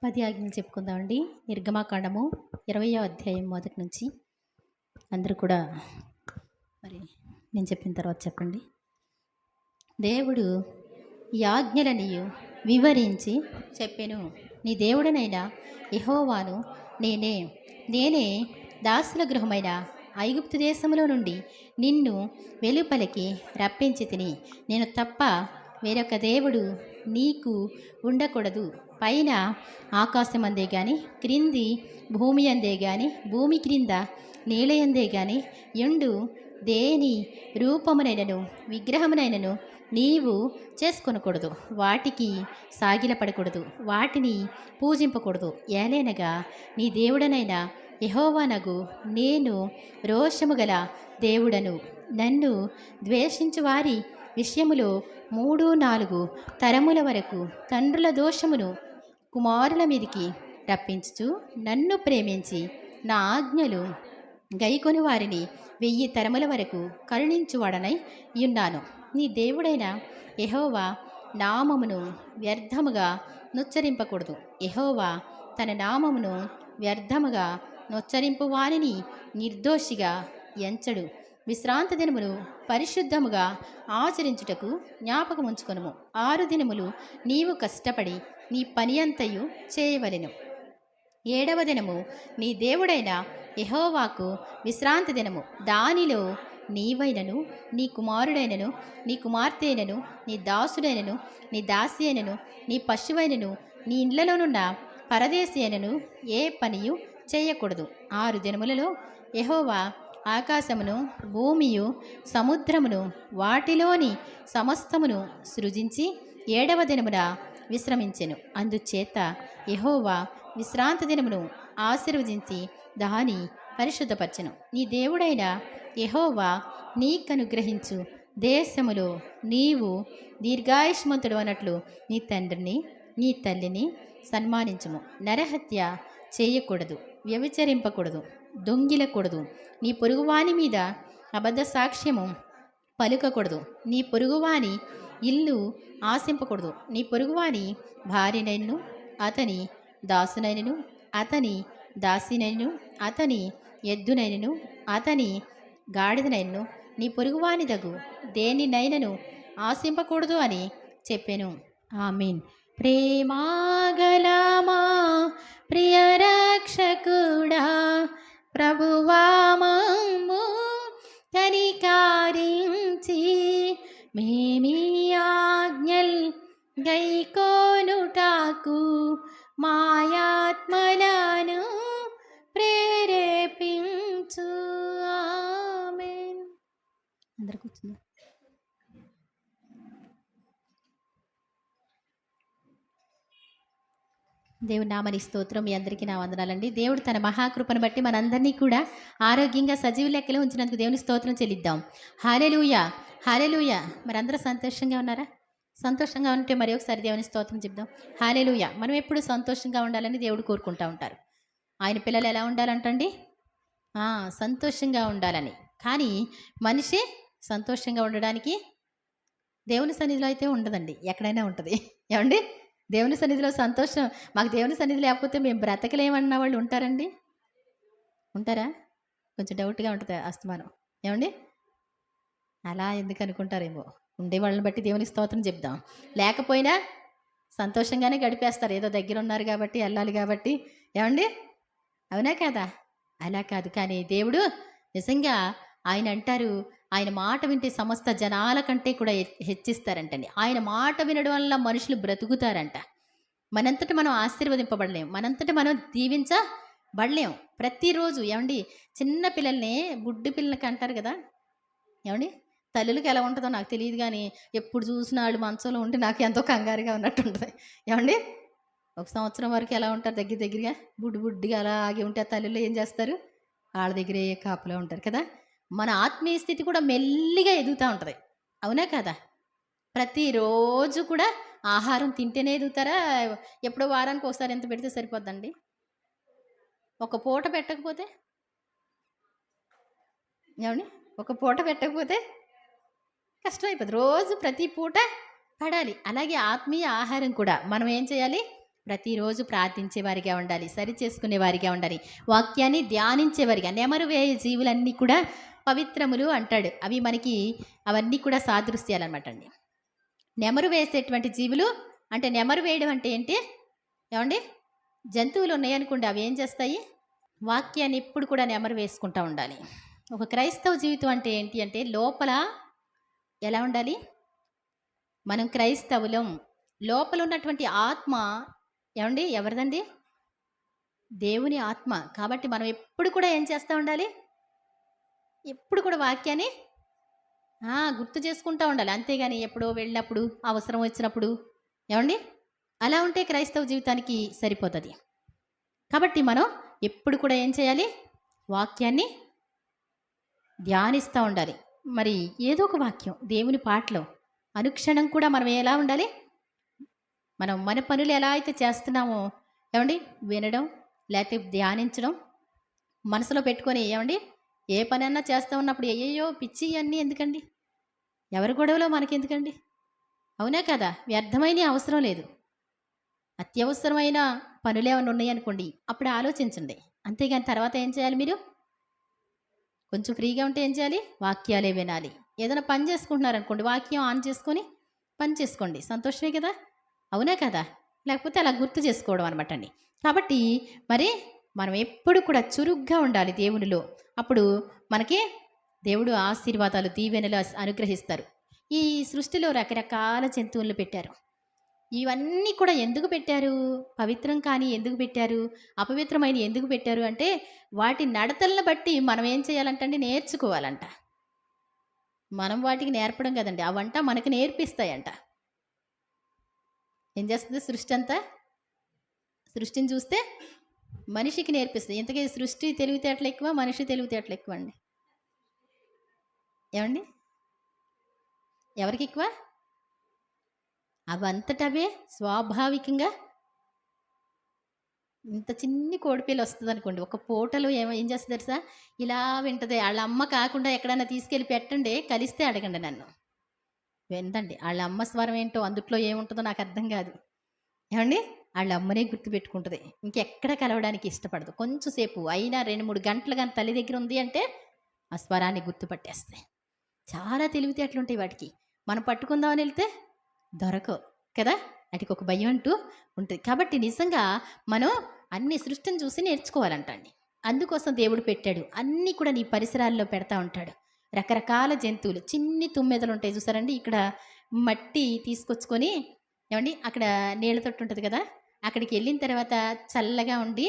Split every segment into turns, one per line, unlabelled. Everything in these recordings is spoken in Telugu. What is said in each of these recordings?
10 ఆజ్ఞలు చెప్పుకుందామండి. నిర్గమాకాండము 20వ అధ్యాయం మొదటి నుంచి. అందరూ కూడా మరి నేను చెప్పిన తర్వాత చెప్పండి. దేవుడు ఈ ఆజ్ఞలనియు వివరించి చెప్పెను. నీ దేవుడనైన యెహోవాను నేనే దాసుల గృహమైన ఐగుప్తు దేశంలో నుండి నిన్ను వెలుపలికి రప్పించి తిని, నేను తప్ప వేరొక దేవుడు నీకు ఉండకూడదు. పైన ఆకాశం అందే గాని, క్రింది భూమి అందే గాని, భూమి క్రింద నీళ్ళ అందే గాని ఎండు దేని రూపమునైనను విగ్రహమునైనను నీవు చేసుకొనకూడదు. వాటికి సాగిలపడకూడదు, వాటిని పూజింపకూడదు. ఏలైనగా నీ దేవుడనైన యెహోవానగు నేను రోషము గల దేవుడను. నన్ను ద్వేషించు వారి విషయములో 3-4 తరముల వరకు తండ్రుల దోషమును కుమారుల మీదికి రప్పించుచు, నన్ను ప్రేమించి నా ఆజ్ఞలు గైకొని వారిని 1000 తరముల వరకు కరుణించువాడనై ఉన్నాను. నీ దేవుడైన యెహోవా నామమును వ్యర్థముగా నుచ్చరింపకూడదు. యెహోవా తన నామమును వ్యర్థముగా నొచ్చరింపు వారిని నిర్దోషిగా ఎంచడు. విశ్రాంతి దినమును పరిశుద్ధముగా ఆచరించుటకు జ్ఞాపకం ఉంచుకొనుము. 6 దినములు నీవు కష్టపడి నీ పని అంతయు చేయవలెను. 7వ దినము నీ దేవుడైన యెహోవాకు విశ్రాంతి దినము. దానిలో నీవైనను, నీ కుమారుడైనను, నీ కుమార్తెనను, నీ దాసుడైనను, నీ దాసి అయినను, నీ పశువైనను, నీ ఇండ్లలోనున్న పరదేశి అయినను ఏ పనియు చేయకూడదు. 6 దినములలో యెహోవా ఆకాశమును, భూమియు, సముద్రమును, వాటిలోని సమస్తమును సృజించి 7వ దినమున విశ్రమించెను. అందుచేత యెహోవా విశ్రాంతి దినమును ఆశీర్వదించి దాని పరిశుద్ధపరచెను. నీ దేవుడైన యెహోవా నీకనుగ్రహించు దేశములో నీవు దీర్ఘాయుష్మంతుడు అన్నట్లు నీ తండ్రిని, నీ తల్లిని సన్మానించుము. నరహత్య చేయకూడదు, వ్యభిచరింపకూడదు, దొంగిలకూడదు, నీ పొరుగువాని మీద అబద్ధ సాక్ష్యము పలుకకూడదు, నీ పొరుగువాని ఇల్లు ఆశింపకూడదు, నీ పొరుగువాని భార్యనైనను, అతని దాసునైనను, అతని దాసినైనను, అతని ఎద్దునైనను, అతని గాడిదనైనను, నీ పొరుగువాని దగు దేనినైనను ఆశింపకూడదు అని చెప్పెను. ఆమేన్. ప్రేమాగలమా ప్రియ రక్షకుడా, ప్రభువా మమ్ము కనికరించి మేమీ ఆజ్ఞల్ గైకొనుటకు మాయాత్మలను ప్రేరేపించు. ఆమేన్. అందరూ కూర్చున్నారు. దేవుని నామని స్తోత్రం. మీ అందరికీ నా వందనాలండి. దేవుడు తన మహాకృపను బట్టి మనందరినీ కూడా ఆరోగ్యంగా సజీవ లెక్కలో ఉంచినందుకు దేవుని స్తోత్రం చెల్లిద్దాం. హల్లెలూయా, హల్లెలూయా. మరి అందరూ సంతోషంగా ఉన్నారా? సంతోషంగా ఉంటే మరి ఒకసారి దేవుని స్తోత్రం చెప్దాం. హల్లెలూయా. మనం ఎప్పుడు సంతోషంగా ఉండాలని దేవుడు కోరుకుంటూ ఉంటారు. ఆయన పిల్లలు ఎలా ఉండాలంటండి? సంతోషంగా ఉండాలని. కానీ మనిషి సంతోషంగా ఉండడానికి దేవుని సన్నిధిలో అయితే ఉండదండి, ఎక్కడైనా ఉంటుంది. ఏమండి? దేవుని సన్నిధిలో సంతోషం, మాకు దేవుని సన్నిధి లేకపోతే మేము బ్రతకలేమన్న వాళ్ళు ఉంటారండి? ఉంటారా? కొంచెం డౌట్గా ఉంటుంది అస్తమానం. ఏమండి? అలా ఎందుకు అనుకుంటారేమో. ఉండే వాళ్ళని బట్టి దేవుని స్తోత్రం చెప్దాం. లేకపోయినా సంతోషంగానే గడిపేస్తారు, ఏదో దగ్గర ఉన్నారు కాబట్టి, వెళ్ళాలి కాబట్టి. ఏమండి? అవునా కాదా? అలా కాదు. కానీ దేవుడు నిజంగా ఆయన అంటారు, ఆయన మాట వింటే సమస్త జనాల కంటే కూడా హెచ్చిస్తారంటండి. ఆయన మాట వినడం వల్ల మనుషులు బ్రతుకుతారంట. మనంతట మనం ఆశీర్వదింపబడలేం, మనంతట మనం దీవించబడలేం. ప్రతిరోజు ఏమండి, చిన్న పిల్లల్ని గుడ్డి పిల్లలకి అంటారు కదా, ఏమండి, తల్లులకి ఎలా ఉంటుందో నాకు తెలియదు, కానీ ఎప్పుడు చూసిన వాళ్ళు మంచంలో ఉంటే నాకు ఎంతో కంగారుగా ఉన్నట్టు ఉంటుంది. ఏమండి? 1 సంవత్సరం వరకు ఎలా ఉంటారు? దగ్గరగా బుడ్డిగా అలా ఆగి ఉంటే ఆ తల్లులు ఏం చేస్తారు? వాళ్ళ దగ్గరే కాపులా ఉంటారు కదా. మన ఆత్మీయ స్థితి కూడా మెల్లిగా ఎదుగుతూ ఉంటుంది. అవునా కదా? ప్రతిరోజు కూడా ఆహారం తింటేనే ఎదుగుతారా? ఎప్పుడో వారానికి ఒకసారి ఎంత పెడితే సరిపోద్దండి? ఒక పూట పెట్టకపోతే ఏమండి? ఒక పూట పెట్టకపోతే కష్టమైపోద్ది. రోజు ప్రతి పూట పడాలి. అలాగే ఆత్మీయ ఆహారం కూడా మనం ఏం చేయాలి? ప్రతిరోజు ప్రార్థించే వారిగా ఉండాలి, సరి చేసుకునే వారిగా ఉండాలి, వాక్యాన్ని ధ్యానించేవారిగా. నెమరు వేయ జీవులన్నీ కూడా పవిత్రములు అంటాడు. అవి మనకి అవన్నీ కూడా సాదృశ్యాలన్నమాట అండి. నెమరు వేసేటువంటి జీవులు అంటే, నెమరు వేయడం అంటే ఏంటి ఏమండి? జంతువులు ఉన్నాయనుకోండి, అవి ఏం చేస్తాయి? వాక్యాన్ని ఎప్పుడు కూడా నెమరు వేసుకుంటూ ఉండాలి. ఒక క్రైస్తవ జీవితం అంటే ఏంటి అంటే, లోపల ఎలా ఉండాలి? మనం క్రైస్తవులం. లోపల ఉన్నటువంటి ఆత్మ ఏమండి? ఎవరిదండి? దేవుని ఆత్మ. కాబట్టి మనం ఎప్పుడు కూడా ఏం చేస్తూ ఉండాలి? ఎప్పుడు కూడా వాక్యాన్ని గుర్తు చేసుకుంటూ ఉండాలి. అంతేగాని ఎప్పుడో వెళ్ళినప్పుడు, అవసరం వచ్చినప్పుడు ఏమండి? అలా ఉంటే క్రైస్తవ జీవితానికి సరిపోతుంది. కాబట్టి మనం ఎప్పుడు కూడా ఏం చేయాలి? వాక్యాన్ని ధ్యానిస్తూ ఉండాలి. మరి ఏదో ఒక వాక్యం దేవుని పాటలో అనుక్షణం కూడా మనం ఎలా ఉండాలి? మనం మన పనులు ఎలా అయితే చేస్తున్నామో ఏమండి, వినడం లేకపోతే ధ్యానించడం మనసులో పెట్టుకొని ఏమండి, ఏ పనన్నా చేస్తూ ఉన్నప్పుడు అయ్యయ్యో పిచ్చి అన్నీ ఎందుకండి, ఎవరి గొడవలో మనకెందుకండి? అవునా కదా? వ్యర్థమైన అవసరం లేదు. అత్యవసరమైన పనులు ఏమైనా ఉన్నాయనుకోండి, అప్పుడు ఆలోచించండి. అంతేగాని తర్వాత ఏం చేయాలి? మీరు కొంచెం ఫ్రీగా ఉంటే ఏం చేయాలి? వాక్యాలే వినాలి. ఏదైనా పని చేసుకుంటున్నారనుకోండి, వాక్యం ఆన్ చేసుకొని పని చేసుకోండి, సంతోషమే కదా? అవునా కదా? లేకపోతే అలా గుర్తు చేసుకోవడం అనమాట అండి. కాబట్టి మరి మనం ఎప్పుడు కూడా చురుగ్గా ఉండాలి దేవునిలో. అప్పుడు మనకి దేవుడు ఆశీర్వాదాలు, దీవెనలు అనుగ్రహిస్తారు. ఈ సృష్టిలో రకరకాల జంతువులను పెట్టారు. ఇవన్నీ కూడా ఎందుకు పెట్టారు? పవిత్రం కానీ ఎందుకు పెట్టారు? అపవిత్రమైన ఎందుకు పెట్టారు అంటే, వాటి నడతలను బట్టి మనం ఏం చేయాలంటండి? నేర్చుకోవాలంట. మనం వాటికి నేర్పడం కదండి, అవంట మనకు నేర్పిస్తాయంట. ఏం చేస్తుంది సృష్టి అంతా? సృష్టిని చూస్తే మనిషికి నేర్పిస్తుంది. ఇంతకీ సృష్టి తెలివితేటలు ఎక్కువ, మనిషి తెలివితేటలు ఎక్కువ అండి? ఏమండి? ఎవరికి ఎక్కువ? అవంతటవే స్వాభావికంగా. ఇంత చిన్ని కోడిపిల్ల వస్తుంది అనుకోండి, ఒక పూటలో ఏం చేస్తుంది తెలుసా? ఇలా వింటది. వాళ్ళ అమ్మ కాకుండా ఎక్కడైనా తీసుకెళ్ళి పెట్టండి, కలిస్తే అడగండి నన్ను, విందండి. వాళ్ళ అమ్మ స్వరం ఏంటో, అందుట్లో ఏముంటుందో నాకు అర్థం కాదు. ఏమండి? వాళ్ళ అమ్మనే గుర్తుపెట్టుకుంటుంది, ఇంకెక్కడ కలవడానికి ఇష్టపడదు. కొంచెం సేపు అయినా 2-3 గంటలు కానీ తల్లి దగ్గర ఉంది అంటే ఆ స్వరాన్ని గుర్తుపట్టేస్తాయి. చాలా తెలివితేటలుంటాయి వాటికి. మనం పట్టుకుందామని వెళ్తే దొరకవు కదా? వాటికి ఒక భయం అంటూ ఉంటుంది. కాబట్టి నిజంగా మనం అన్ని సృష్టిని చూసి నేర్చుకోవాలంట అండి. అందుకోసం దేవుడు పెట్టాడు. అన్నీ కూడా నీ పరిసరాల్లో పెడతా ఉంటాడు. రకరకాల జంతువులు, చిన్ని తుమ్మెదలు ఉంటాయి చూసారండి. ఇక్కడ మట్టి తీసుకొచ్చుకొని ఏమండి, అక్కడ నీళ్ళ తొట్టు ఉంటుంది కదా, అక్కడికి వెళ్ళిన తర్వాత చల్లగా ఉండి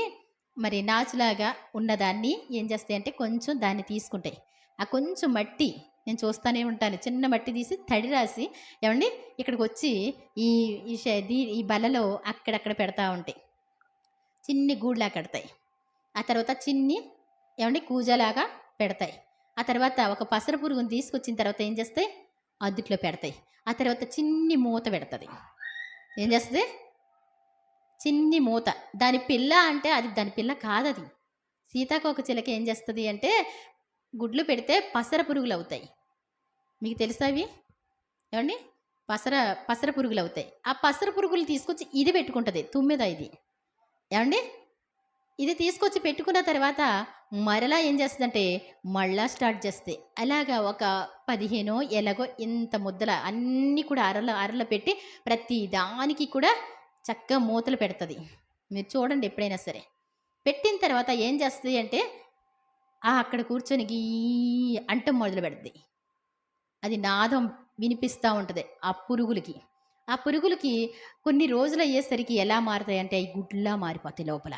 మరి నాచులాగా ఉన్నదాన్ని ఏం చేస్తాయి అంటే, కొంచెం దాన్ని తీసుకుంటాయి. ఆ కొంచెం మట్టి నేను చూస్తూనే ఉంటాను. చిన్న మట్టి తీసి తడి రాసి ఏమండి ఇక్కడికి వచ్చి ఈ ఈ బలలో అక్కడక్కడ పెడతా ఉంటాయి. చిన్ని గూడులా కడతాయి. ఆ తర్వాత చిన్ని ఏమండి కూజలాగా పెడతాయి. ఆ తర్వాత ఒక పసర పురుగుని తీసుకొచ్చిన తర్వాత ఏం చేస్తాయి? అద్దుట్లో పెడతాయి. ఆ తర్వాత చిన్ని మూత పెడుతుంది. ఏం చేస్తుంది? చిన్ని మూత. దాని పిల్ల అంటే అది దాని పిల్ల కాదది. సీతాకోక చిలక ఏం చేస్తుంది అంటే, గుడ్లు పెడితే పసర పురుగులు అవుతాయి. మీకు తెలుసా అవి? ఏమండి? పసర పురుగులు అవుతాయి. ఆ పసర పురుగులు తీసుకొచ్చి ఇది పెట్టుకుంటుంది, తుమ్మెద ఇది. ఏమండి? ఇది తీసుకొచ్చి పెట్టుకున్న తర్వాత మరలా ఏం చేస్తుందంటే మళ్ళా స్టార్ట్ చేస్తే అలాగా ఒక 15 ఎలాగో ఇంత ముద్దల అన్నీ కూడా అరల పెట్టి ప్రతి దానికి కూడా చక్కగా మూతలు పెడుతుంది. మీరు చూడండి ఎప్పుడైనా సరే. పెట్టిన తర్వాత ఏం చేస్తుంది అంటే అక్కడ కూర్చొని గీ అంటం మొదలు పెడుతుంది. అది నాదం వినిపిస్తూ ఉంటుంది ఆ పురుగులకి. ఆ పురుగులకి కొన్ని రోజులు అయ్యేసరికి ఎలా మారుతాయి అంటే, అవి గుడ్లా మారిపోతాయి లోపల.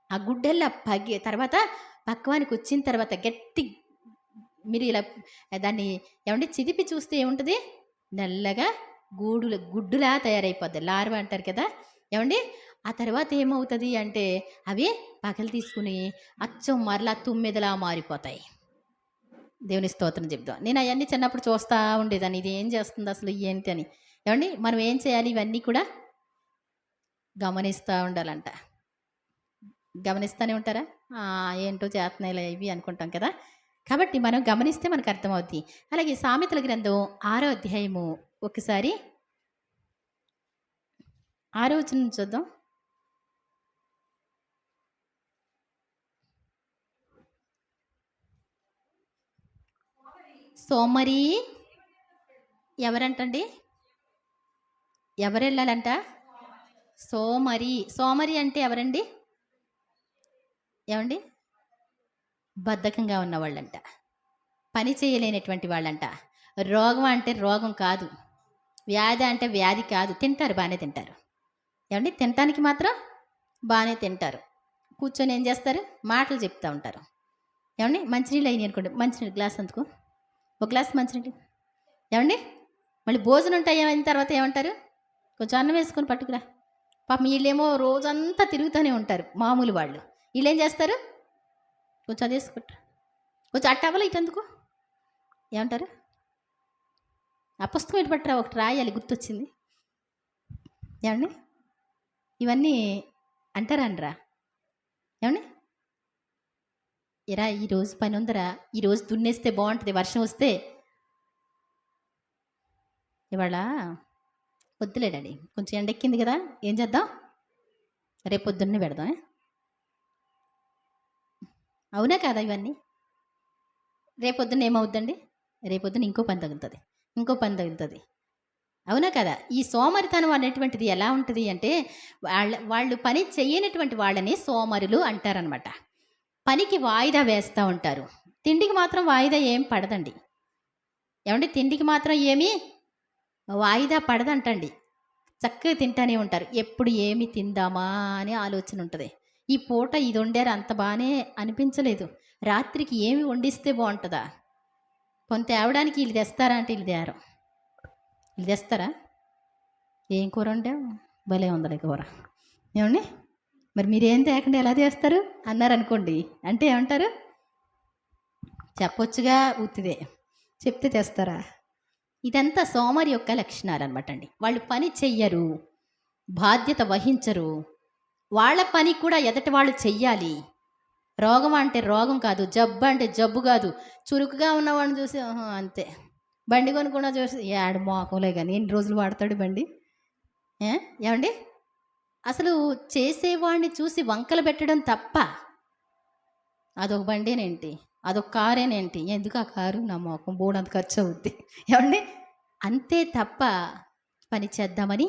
ఆ గుడ్డల్లా తర్వాత పక్వానికి వచ్చిన తర్వాత గట్టి మీరు ఇలా దాన్ని ఏమంటే చిదిపి చూస్తే ఏముంటుంది? నల్లగా గుడ్డులా తయారైపోద్ది. లార్వా అంటారు కదా ఏమండి? ఆ తర్వాత ఏమవుతుంది అంటే అవి పగలు తీసుకుని అచ్చం మరలా తుమ్మెదలా మారిపోతాయి. దేవుని స్తోత్రం చెప్దాం. నేను అవన్నీ చిన్నప్పుడు చూస్తూ ఉండేదాన్ని, ఇది ఏం చేస్తుంది అసలు ఏంటి అని. ఏమండి మనం ఏం చేయాలి? ఇవన్నీ కూడా గమనిస్తూ ఉండాలంట. గమనిస్తూనే ఉంటారా? ఏంటో చేతనాయిలే ఇవి అనుకుంటాం కదా. కాబట్టి మనం గమనిస్తే మనకు అర్థమవుద్ది. అలాగే సామెతల గ్రంథం 6వ అధ్యాయము ఒకసారి 6వ వచనం చూద్దాం. సోమరి ఎవరంటండి? ఎవరు వెళ్ళాలంట? సోమరి. సోమరి అంటే ఎవరండి? ఏమండి? బద్ధకంగా ఉన్నవాళ్ళంట, పని చేయలేనటువంటి వాళ్ళంట. రోగం అంటే రోగం కాదు, వ్యాధి అంటే వ్యాధి కాదు. తింటారు, బాగానే తింటారు. ఏమండి? తినటానికి మాత్రం బాగానే తింటారు. కూర్చొని ఏం చేస్తారు? మాటలు చెప్తూ ఉంటారు. ఏమండి? మంచినీళ్ళు అయినాయి అనుకోండి, మంచినీళ్ళు గ్లాస్ అందుకో, ఒక గ్లాస్ మంచినీళ్ళు. ఏమండి? మళ్ళీ భోజనం టైం అయిన తర్వాత ఏమంటారు? కొంచెం అన్నం వేసుకొని పట్టుకురా. పాపం వీళ్ళేమో రోజంతా తిరుగుతూనే ఉంటారు మామూలు వాళ్ళు. వీళ్ళు ఏం చేస్తారు? కొంచెం అది వేసుకుంటారు, కొంచెం అట్టవల ఇటందుకు ఏమంటారు? ఆ పుస్తకం ఇటు పట్టరా, ఒకటి రాయాలి, గుర్తొచ్చింది. ఏమండి? ఇవన్నీ అంటారా అనరా? ఏమండి? ఎరా ఈరోజు పని ఉందరా, ఈరోజు దున్నేస్తే బాగుంటుంది, వర్షం వస్తే. ఇవాళ వద్దులేడండి, కొంచెం ఎండెక్కింది కదా, ఏం చేద్దాం, రేపు పొద్దున్నే పెడదాం. అవునా కాదా? ఇవన్నీ రేపొద్దున ఏమవుద్దండి? రేపొద్దున ఇంకో పని తగులుతుంది, ఇంకో పని తగులుతుంది. అవునా కదా? ఈ సోమరితనం అనేటువంటిది ఎలా ఉంటుంది అంటే, వాళ్ళు పని చేయనటువంటి వాళ్ళని సోమరులు అంటారనమాట. పనికి వాయిదా వేస్తూ ఉంటారు. తిండికి మాత్రం వాయిదా ఏం పడదండి. ఏమండి? తిండికి మాత్రం ఏమీ వాయిదా పడదంటండి. చక్కగా తింటానే ఉంటారు. ఎప్పుడు ఏమి తిందామా అని ఆలోచన ఉంటుంది. ఈ పూట ఇది వండారు, అంత బాగానే అనిపించలేదు, రాత్రికి ఏమి వండిస్తే బాగుంటుందా, కొంత తేవడానికి వీళ్ళు తెస్తారా అంటే వీళ్ళు తేరు. వీళ్ళు తెస్తారా? ఏం కూర వండావు, భలే ఉందలే కూర. ఏమండి? మరి మీరేం తేకుండా ఎలా చేస్తారు అన్నారనుకోండి, అంటే ఏమంటారు? చెప్పొచ్చుగా, ఉత్తిదే చెప్తే తెస్తారా? ఇదంతా సోమరి యొక్క లక్షణాలు అనమాట అండి. వాళ్ళు పని చెయ్యరు, బాధ్యత వహించరు, వాళ్ళ పని కూడా ఎదటి వాళ్ళు చెయ్యాలి. రోగం అంటే రోగం కాదు, జబ్బు అంటే జబ్బు కాదు. చురుకుగా ఉన్నవాడిని చూసి అంతే, బండి కొనుక్కున్నా చూసి ఏడు మోకంలే కానీ ఎన్ని రోజులు వాడతాడు బండి. ఏమండి? అసలు చేసేవాడిని చూసి వంకలు పెట్టడం తప్ప, అదొక బండేనేంటి, అదొక కారేనేంటి, ఎందుకు ఆ కారు, నా మోకం బోడంత ఖర్చు అవుద్ది. ఏమండి? అంతే తప్ప పని చేద్దామని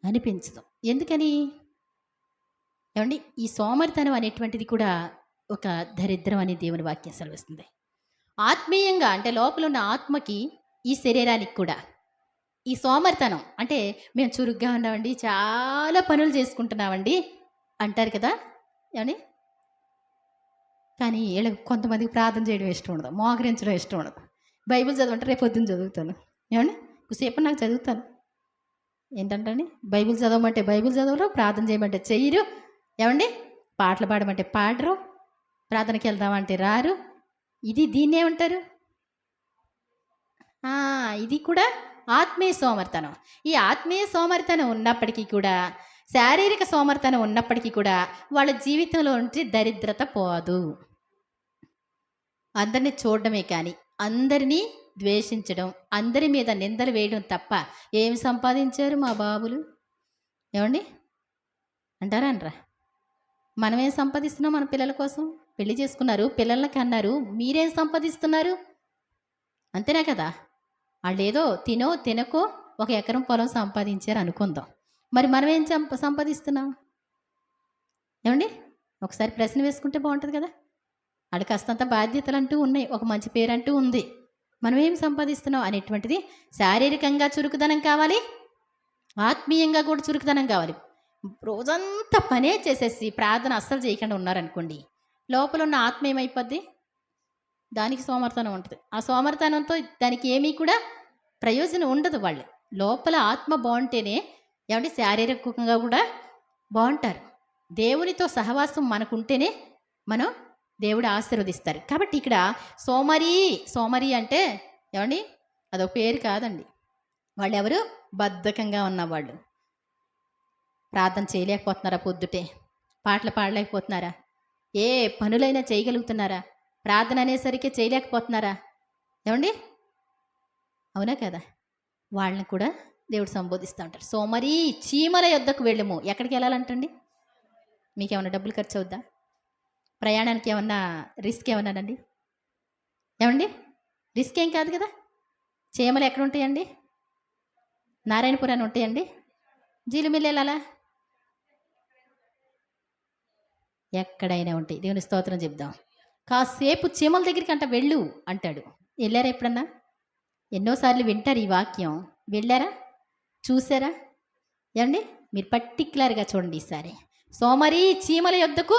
అనిపించదు. ఎందుకని? ఏమండి? ఈ సోమరితనం అనేటువంటిది కూడా ఒక దరిద్రం అని దేవుని వాక్యం సెలవిస్తుంది. ఆత్మీయంగా అంటే లోపల ఉన్న ఆత్మకి, ఈ శరీరానికి కూడా ఈ సోమరితనం అంటే, మేము చురుగ్గా ఉన్నామండి, చాలా పనులు చేసుకుంటున్నామండి అంటారు కదా. ఏమండి? కానీ వీళ్ళకి కొంతమందికి ప్రార్థన చేయడం ఇష్టం ఉండదు, మోకరించడం ఇష్టం ఉండదు. బైబిల్ చదవంటే రేపు పొద్దున్న చదువుతాను. ఏమండి? కొద్దిసేపు నాకు చదువుతాను. ఏంటంటే బైబిల్ చదవమంటే బైబిల్ చదవరు, ప్రార్థన చేయమంటే చెయ్యరు. ఏమండి? పాటలు పాడమంటే పాడరు, ప్రార్థనకి వెళ్దామంటే రారు. దీన్ని ఏమంటారు? ఇది కూడా ఆత్మీయ సోమరితనం. ఈ ఆత్మీయ సోమరితనం ఉన్నప్పటికీ కూడా, శారీరక సోమరితనం ఉన్నప్పటికీ కూడా వాళ్ళ జీవితంలో నుంచి దరిద్రత పోదు. అందరినీ చూడడమే కానీ అందరినీ ద్వేషించడం, అందరి మీద నిందలు వేయడం తప్ప ఏమి సంపాదించారు మా బాబులు? ఏమండి? అంటారా అనరా? మనమేం సంపాదిస్తున్నాం మన పిల్లల కోసం? పెళ్లి చేసుకున్నారు, పిల్లలకి అన్నారు, మీరేం సంపాదిస్తున్నారు? అంతేనా కదా? వాళ్ళు ఏదో తినో తినకో 1 ఎకరం పొలం సంపాదించారు అనుకుందాం, మరి మనం ఏం సంపాదిస్తున్నాం? ఏమండి? ఒకసారి ప్రశ్న వేసుకుంటే బాగుంటుంది కదా. వాళ్ళకి కాస్తంత బాధ్యతలు అంటూ ఉన్నాయి, ఒక మంచి పేరు అంటూ ఉంది, మనం ఏం సంపాదిస్తున్నాం అనేటువంటిది. శారీరకంగా చురుకుదనం కావాలి, ఆత్మీయంగా కూడా చురుకుదనం కావాలి. రోజంతా పనే చేసేసి ప్రార్థన అస్సలు చేయకుండా ఉన్నారనుకోండి, లోపల ఉన్న ఆత్మ ఏమైపోద్ది? దానికి సోమర్తనం ఉంటుంది. ఆ సోమర్తనంతో దానికి ఏమీ కూడా ప్రయోజనం ఉండదు. వాళ్ళు లోపల ఆత్మ బాగుంటేనే ఏమంటే శారీరకంగా కూడా బాగుంటారు. దేవునితో సహవాసం మనకుంటేనే మనం దేవుడు ఆశీర్వదిస్తారు. కాబట్టి ఇక్కడ సోమరి అంటే ఏమండి, అదొక పేరు కాదండి. వాళ్ళు ఎవరు? బద్ధకంగా ఉన్నవాళ్ళు. ప్రార్థన చేయలేకపోతున్నారా? పొద్దుటే పాటలు పాడలేకపోతున్నారా? ఏ పనులైనా చేయగలుగుతున్నారా? ప్రార్థన అనేసరికి చేయలేకపోతున్నారా? ఏమండి? అవునా కదా? వాళ్ళని కూడా దేవుడు సంబోధిస్తూ ఉంటారు. సోమరి, చీమల యొద్దకు వెళ్ళము. ఎక్కడికి వెళ్ళాలంటండి? మీకేమన్నా డబ్బులు ఖర్చు అవుద్దా? ప్రయాణానికి ఏమన్నా రిస్క్ ఏమన్నానండి? ఏమండి? రిస్క్ ఏం కాదు కదా. చీమలు ఎక్కడ ఉంటాయండి? నారాయణపురాన్ని ఉంటాయండి. జీలిమిల్లి వెళ్ళాలా? ఎక్కడైనా ఉంటాయి. దేవుని స్తోత్రం చెప్దాం. కాసేపు చీమల దగ్గరికి అంట వెళ్ళు అంటాడు. వెళ్ళారా ఎప్పుడన్నా? ఎన్నోసార్లు వింటారు ఈ వాక్యం. వెళ్ళారా? చూసారా? ఏమండి? మీరు పర్టిక్యులర్గా చూడండి ఈసారి. సోమరి చీమల యొద్దకు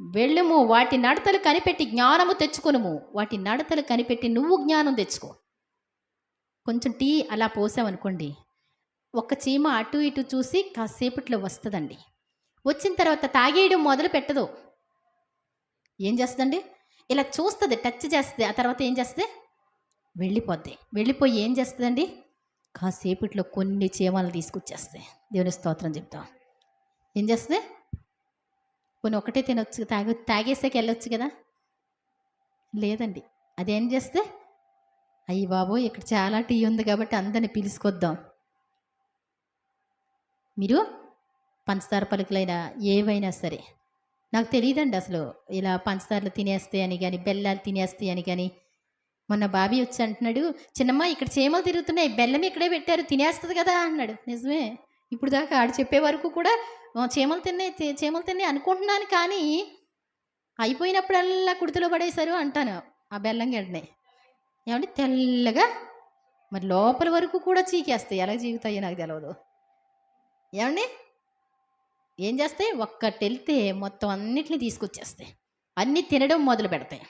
వెళ్ళుము, వాటి నడతలు కనిపెట్టి జ్ఞానము తెచ్చుకొనుము. వాటి నడతలు కనిపెట్టి నువ్వు జ్ఞానం తెచ్చుకో. కొంచెం టీ అలా పోసామనుకోండి, ఒక్క చీమ అటు ఇటు చూసి కాసేపట్లో వస్తుందండి. వచ్చిన తర్వాత తాగేయడం మొదలు పెట్టదు. ఏం చేస్తుందండి? ఇలా చూస్తుంది, టచ్ చేస్తుంది. ఆ తర్వాత ఏం చేస్తుంది? వెళ్ళిపోద్ది. వెళ్ళిపోయి ఏం చేస్తుందండి? కాసేపట్లో కొన్ని చీమలు తీసుకొచ్చేస్తాయి. దేవుని స్తోత్రం చెప్తాం. ఏం చేస్తుంది? కొన్ని ఒకటే తినొచ్చు, తాగేసాక వెళ్ళొచ్చు కదా. లేదండి, అదేం చేస్తే, అయ్యి బాబోయ్ ఇక్కడ చాలా టీ ఉంది కాబట్టి అందరిని పిలుచుకొద్దాం. మీరు పంచదార పలుకులైనా ఏవైనా సరే, నాకు తెలియదండి అసలు ఇలా పంచదారలు తినేస్తాయి అని కానీ, బెల్లాలు తినేస్తాయి అని కానీ. మొన్న బాబీ వచ్చి అంటున్నాడు, చిన్నమ్మ ఇక్కడ చీమలు తిరుగుతున్నాయి, బెల్లం ఇక్కడే పెట్టారు, తినేస్తుంది కదా అన్నాడు. నిజమే. ఇప్పుడు దాకా ఆడు చెప్పే వరకు కూడా చీమలు తిన్నాయి అనుకుంటున్నాను, కానీ అయిపోయినప్పుడల్లా కుడితిలో పడేశారు అంటాను ఆ బెల్లం గడ్డని. ఏమంటే తెల్లగా మరి లోపల వరకు కూడా చీకేస్తాయి. ఎలా జీగుతాయో నాకు తెలియదు. ఏమండి? ఏం చేస్తాయి? ఒక్కటి వెళ్తే మొత్తం అన్నిటిని తీసుకొచ్చేస్తాయి, అన్నీ తినడం మొదలు పెడతాయి.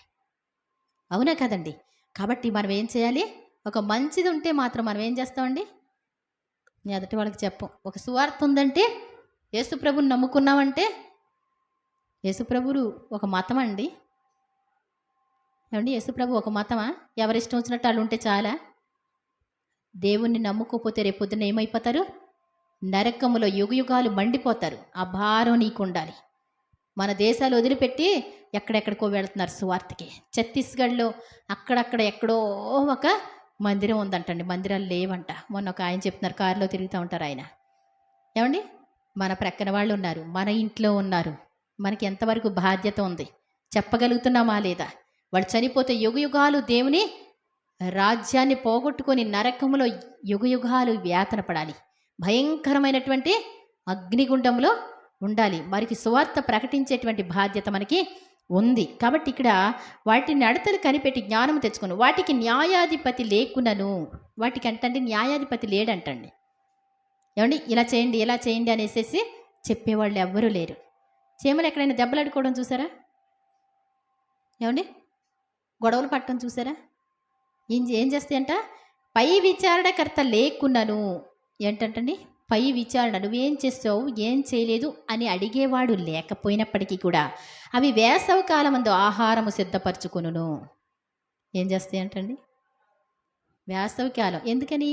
అవునా కదండి? కాబట్టి మనం ఏం చేయాలి? ఒక మంచిది ఉంటే మాత్రం మనం ఏం చేస్తామండి? ఎదుటి వాళ్ళకి చెప్పం. ఒక సువార్త ఉందంటే, యేసుప్రభుని నమ్ముకున్నామంటే, యేసుప్రభుడు ఒక మతం అండి. ఏమండి? యేసుప్రభు ఒక మతమా? ఎవరిష్టం వచ్చినట్టు వాళ్ళు ఉంటే చాలా? దేవుణ్ణి నమ్ముకోకపోతే రేపొద్దున ఏమైపోతారు? నరకములో యుగయుగాలు మండిపోతారు. ఆ భారం నీకు ఉండాలి. మన దేశాలు వదిలిపెట్టి ఎక్కడెక్కడికో వెళుతున్నారు సువార్తకి. ఛత్తీస్గఢ్లో అక్కడక్కడ ఎక్కడో ఒక మందిరం ఉందంటండి, మందిరాలు లేవంట. మొన్న ఒక ఆయన చెప్తున్నారు, కారులో తిరుగుతూ ఉంటారు ఆయన. ఏమండి? మన ప్రక్కన వాళ్ళు ఉన్నారు, మన ఇంట్లో ఉన్నారు. మనకి ఎంతవరకు బాధ్యత ఉంది? చెప్పగలుగుతున్నామా లేదా? వాళ్ళు చనిపోతే యుగయుగాలు దేవుని రాజ్యాన్ని పోగొట్టుకొని నరకములో యుగయుగాలు వేతన పడాలి, భయంకరమైనటువంటి అగ్నిగుండంలో ఉండాలి. మరికి సువార్త ప్రకటించేటువంటి బాధ్యత మనకి ఉంది. కాబట్టి ఇక్కడ వాటి నడతలు కనిపెట్టి జ్ఞానం తెచ్చుకుని, వాటికి న్యాయాధిపతి లేకునను, వాటికి అంటండి న్యాయాధిపతి లేడంటండి. ఏమండి? ఇలా చేయండి ఇలా చేయండి అనేసి చెప్పేవాళ్ళు ఎవ్వరూ లేరు. చీమలు ఎక్కడైనా దెబ్బలాడుకోవడం చూసారా? ఏమండి? గొడవలు పట్టడం చూసారా? ఏం చేస్తాయంట? పై విచారణకర్త లేకున్నను. ఏంటంటండి? పై విచారణ, నువ్వేం చేస్తావు ఏం చేయలేదు అని అడిగేవాడు లేకపోయినప్పటికీ కూడా అవి వేసవి కాలమందు ఆహారము సిద్ధపరచుకొనును. ఏం చేస్తాయంటండి? వేసవి కాలం. ఎందుకని?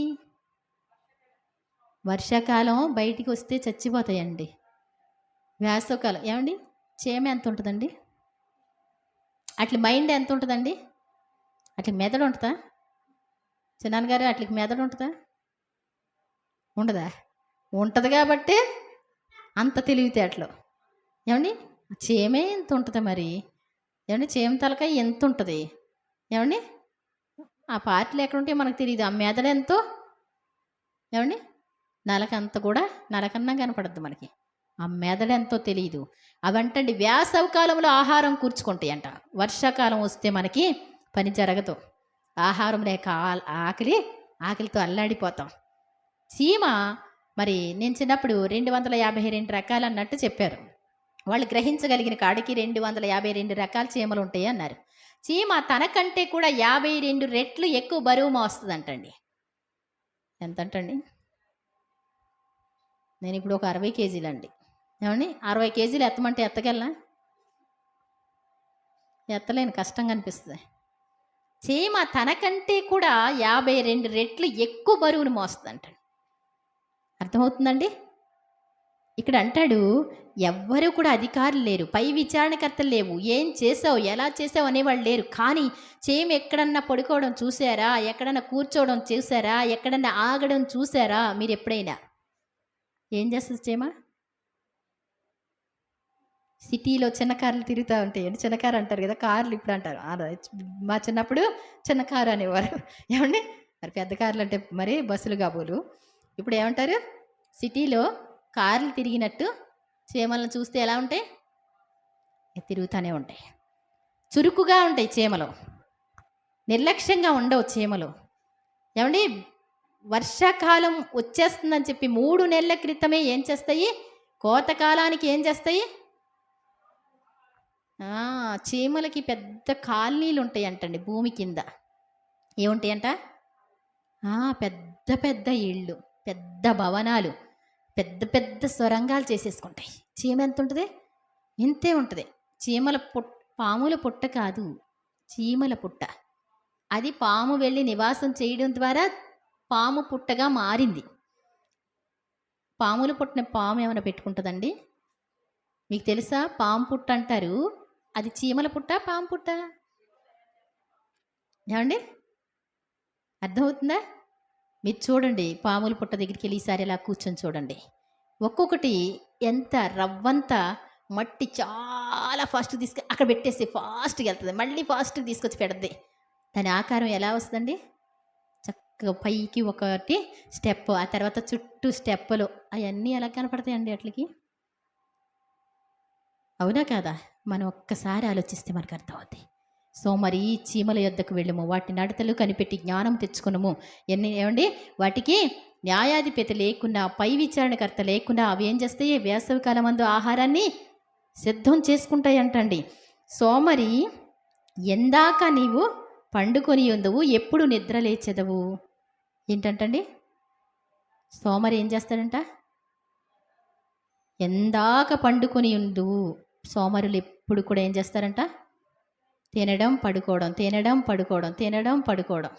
వర్షాకాలం బయటికి వస్తే చచ్చిపోతాయండి. వేసవికాలం ఏమండి? చీమ ఎంత ఉంటుందండి? అట్లా మైండ్ ఎంత ఉంటుందండి? అట్లా మెదడు ఉంటుందా? చిన్నాన్నగారు అట్లకి మెదడు ఉంటుందా? ఉండదా? ఉంటుంది కాబట్టి అంత తెలివితేటలు. ఏమండి? చీమే ఎంత ఉంటుంది మరి? ఏమండి? చీమ తలకాయ ఎంత ఉంటుంది? ఏమండి? ఆ పార్టీలు ఎక్కడుంటే మనకు తెలియదు. ఆ మెదడు ఎంతో ఏమండి? నలకంత కూడా నలకన్నా కనపడద్దు మనకి. ఆ మెదడు ఎంతో తెలియదు. అవంటండి వేసవి కాలంలో ఆహారం కూర్చుకుంటాయి అంట. వర్షాకాలం వస్తే మనకి పని జరగదు. ఆహారం లేక ఆకలితో అల్లాడిపోతాం. చీమ మరి నేను చిన్నప్పుడు 252 రకాలు అన్నట్టు చెప్పారు. వాళ్ళు గ్రహించగలిగిన కాడికి 252 రకాల చీమలు ఉంటాయి అన్నారు. చీమ తనకంటే కూడా 52 రెట్లు ఎక్కువ బరువు మోస్తుందంటండి. ఎంతంటండి? నేను ఇప్పుడు ఒక 60 కేజీలండి. ఏమండి? 60 కేజీలు ఎత్తమంటే ఎత్తగలనా? ఎత్తలేను, కష్టంగా అనిపిస్తుంది. చీమ తనకంటే కూడా 52 రెట్లు ఎక్కువ బరువును మోస్తుందంటండి. అర్థమవుతుందండి? ఇక్కడ అంటాడు, ఎవ్వరూ కూడా అధికారులు లేరు, పై విచారణకర్తలు లేవు, ఏం చేసావు ఎలా చేసావు అనేవాళ్ళు లేరు. కానీ చీమ ఎక్కడన్నా పడుకోవడం చూసారా? ఎక్కడన్నా కూర్చోవడం చూసారా? ఎక్కడన్నా ఆగడం చూసారా మీరు ఎప్పుడైనా? ఏం చేస్తుంది చీమ? సిటీలో చిన్న కార్లు తిరుగుతూ ఉంటాయండి. చిన్న కారు అంటారు కదా! కార్లు ఇప్పుడు అంటారు. మా చిన్నప్పుడు చిన్న కారు అనేవారు. ఏవండి? మరి పెద్ద కార్లు అంటే మరి బస్సులు కాబోలు. ఇప్పుడు ఏమంటారు? సిటీలో కార్లు తిరిగినట్టు చీమలను చూస్తే ఎలా ఉంటాయి? తిరుగుతూనే ఉంటాయి. చురుకుగా ఉంటాయి చీమలు. నిర్లక్ష్యంగా ఉండవు చీమలు. ఏవండి? వర్షాకాలం వచ్చేస్తుందని చెప్పి 3 నెలల క్రితమే ఏం చేస్తాయి? కోతకాలానికి ఏం చేస్తాయి? చీమలకి పెద్ద కాలనీలు ఉంటాయంటండి భూమి కింద. ఏముంటాయంట? పెద్ద పెద్ద ఇళ్ళు, పెద్ద భవనాలు, పెద్ద పెద్ద సొరంగాలు చేసేసుకుంటాయి. చీమ ఎంత ఉంటుంది? ఇంతే ఉంటుంది. చీమల పాముల పుట్ట కాదు, చీమల పుట్ట. అది పాము వెళ్ళి నివాసం చేయడం ద్వారా పాము పుట్టగా మారింది. పాములు పుట్టిన పాము ఏమైనా పెట్టుకుంటుందండి? మీకు తెలుసా? పాము పుట్ట అంటారు. అది చీమల పుట్ట, పాము పుట్ట? ఏమండి? అర్థమవుతుందా? మీరు చూడండి, పాముల పుట్ట దగ్గరికి వెళ్ళి ఈసారి ఇలా కూర్చొని చూడండి. ఒక్కొక్కటి ఎంత రవ్వంత మట్టి చాలా ఫాస్ట్ అక్కడ పెట్టేసి ఫాస్ట్గా వెళ్తుంది, మళ్ళీ ఫాస్ట్గా తీసుకొచ్చి పెడద్ది. దాని ఆకారం ఎలా వస్తుందండి? చక్కగా పైకి ఒకటి స్టెప్, ఆ తర్వాత చుట్టూ స్టెప్పులు, అవన్నీ ఎలా కనపడతాయండి అట్లకి? అవునా కాదా? మనం ఒక్కసారి ఆలోచిస్తే మనకు అర్థమవుతుంది. సో మరి చీమల యొద్దకు వెళ్ళము, వాటి నడతలు కనిపెట్టి జ్ఞానం తెచ్చుకున్నాము. ఏమండి? వాటికి న్యాయాధిపతి లేకుండా, పై విచారణకర్త లేకుండా అవి ఏం చేస్తాయి? వేసవికాలం మందు ఆహారాన్ని సిద్ధం చేసుకుంటాయి అంటండి. సోమరి ఎందాక నీవు పండుకొని ఉండవు, ఎప్పుడు నిద్ర లేచెదవు? ఏంటంటండి? సోమరి ఏం చేస్తాడంట? ఎందాక పండుకొని ఉండువు. సోమరులు ఎప్పుడు కూడా ఏం చేస్తారంట? తినడం పడుకోవడం, తినడం పడుకోవడం, తినడం పడుకోవడం.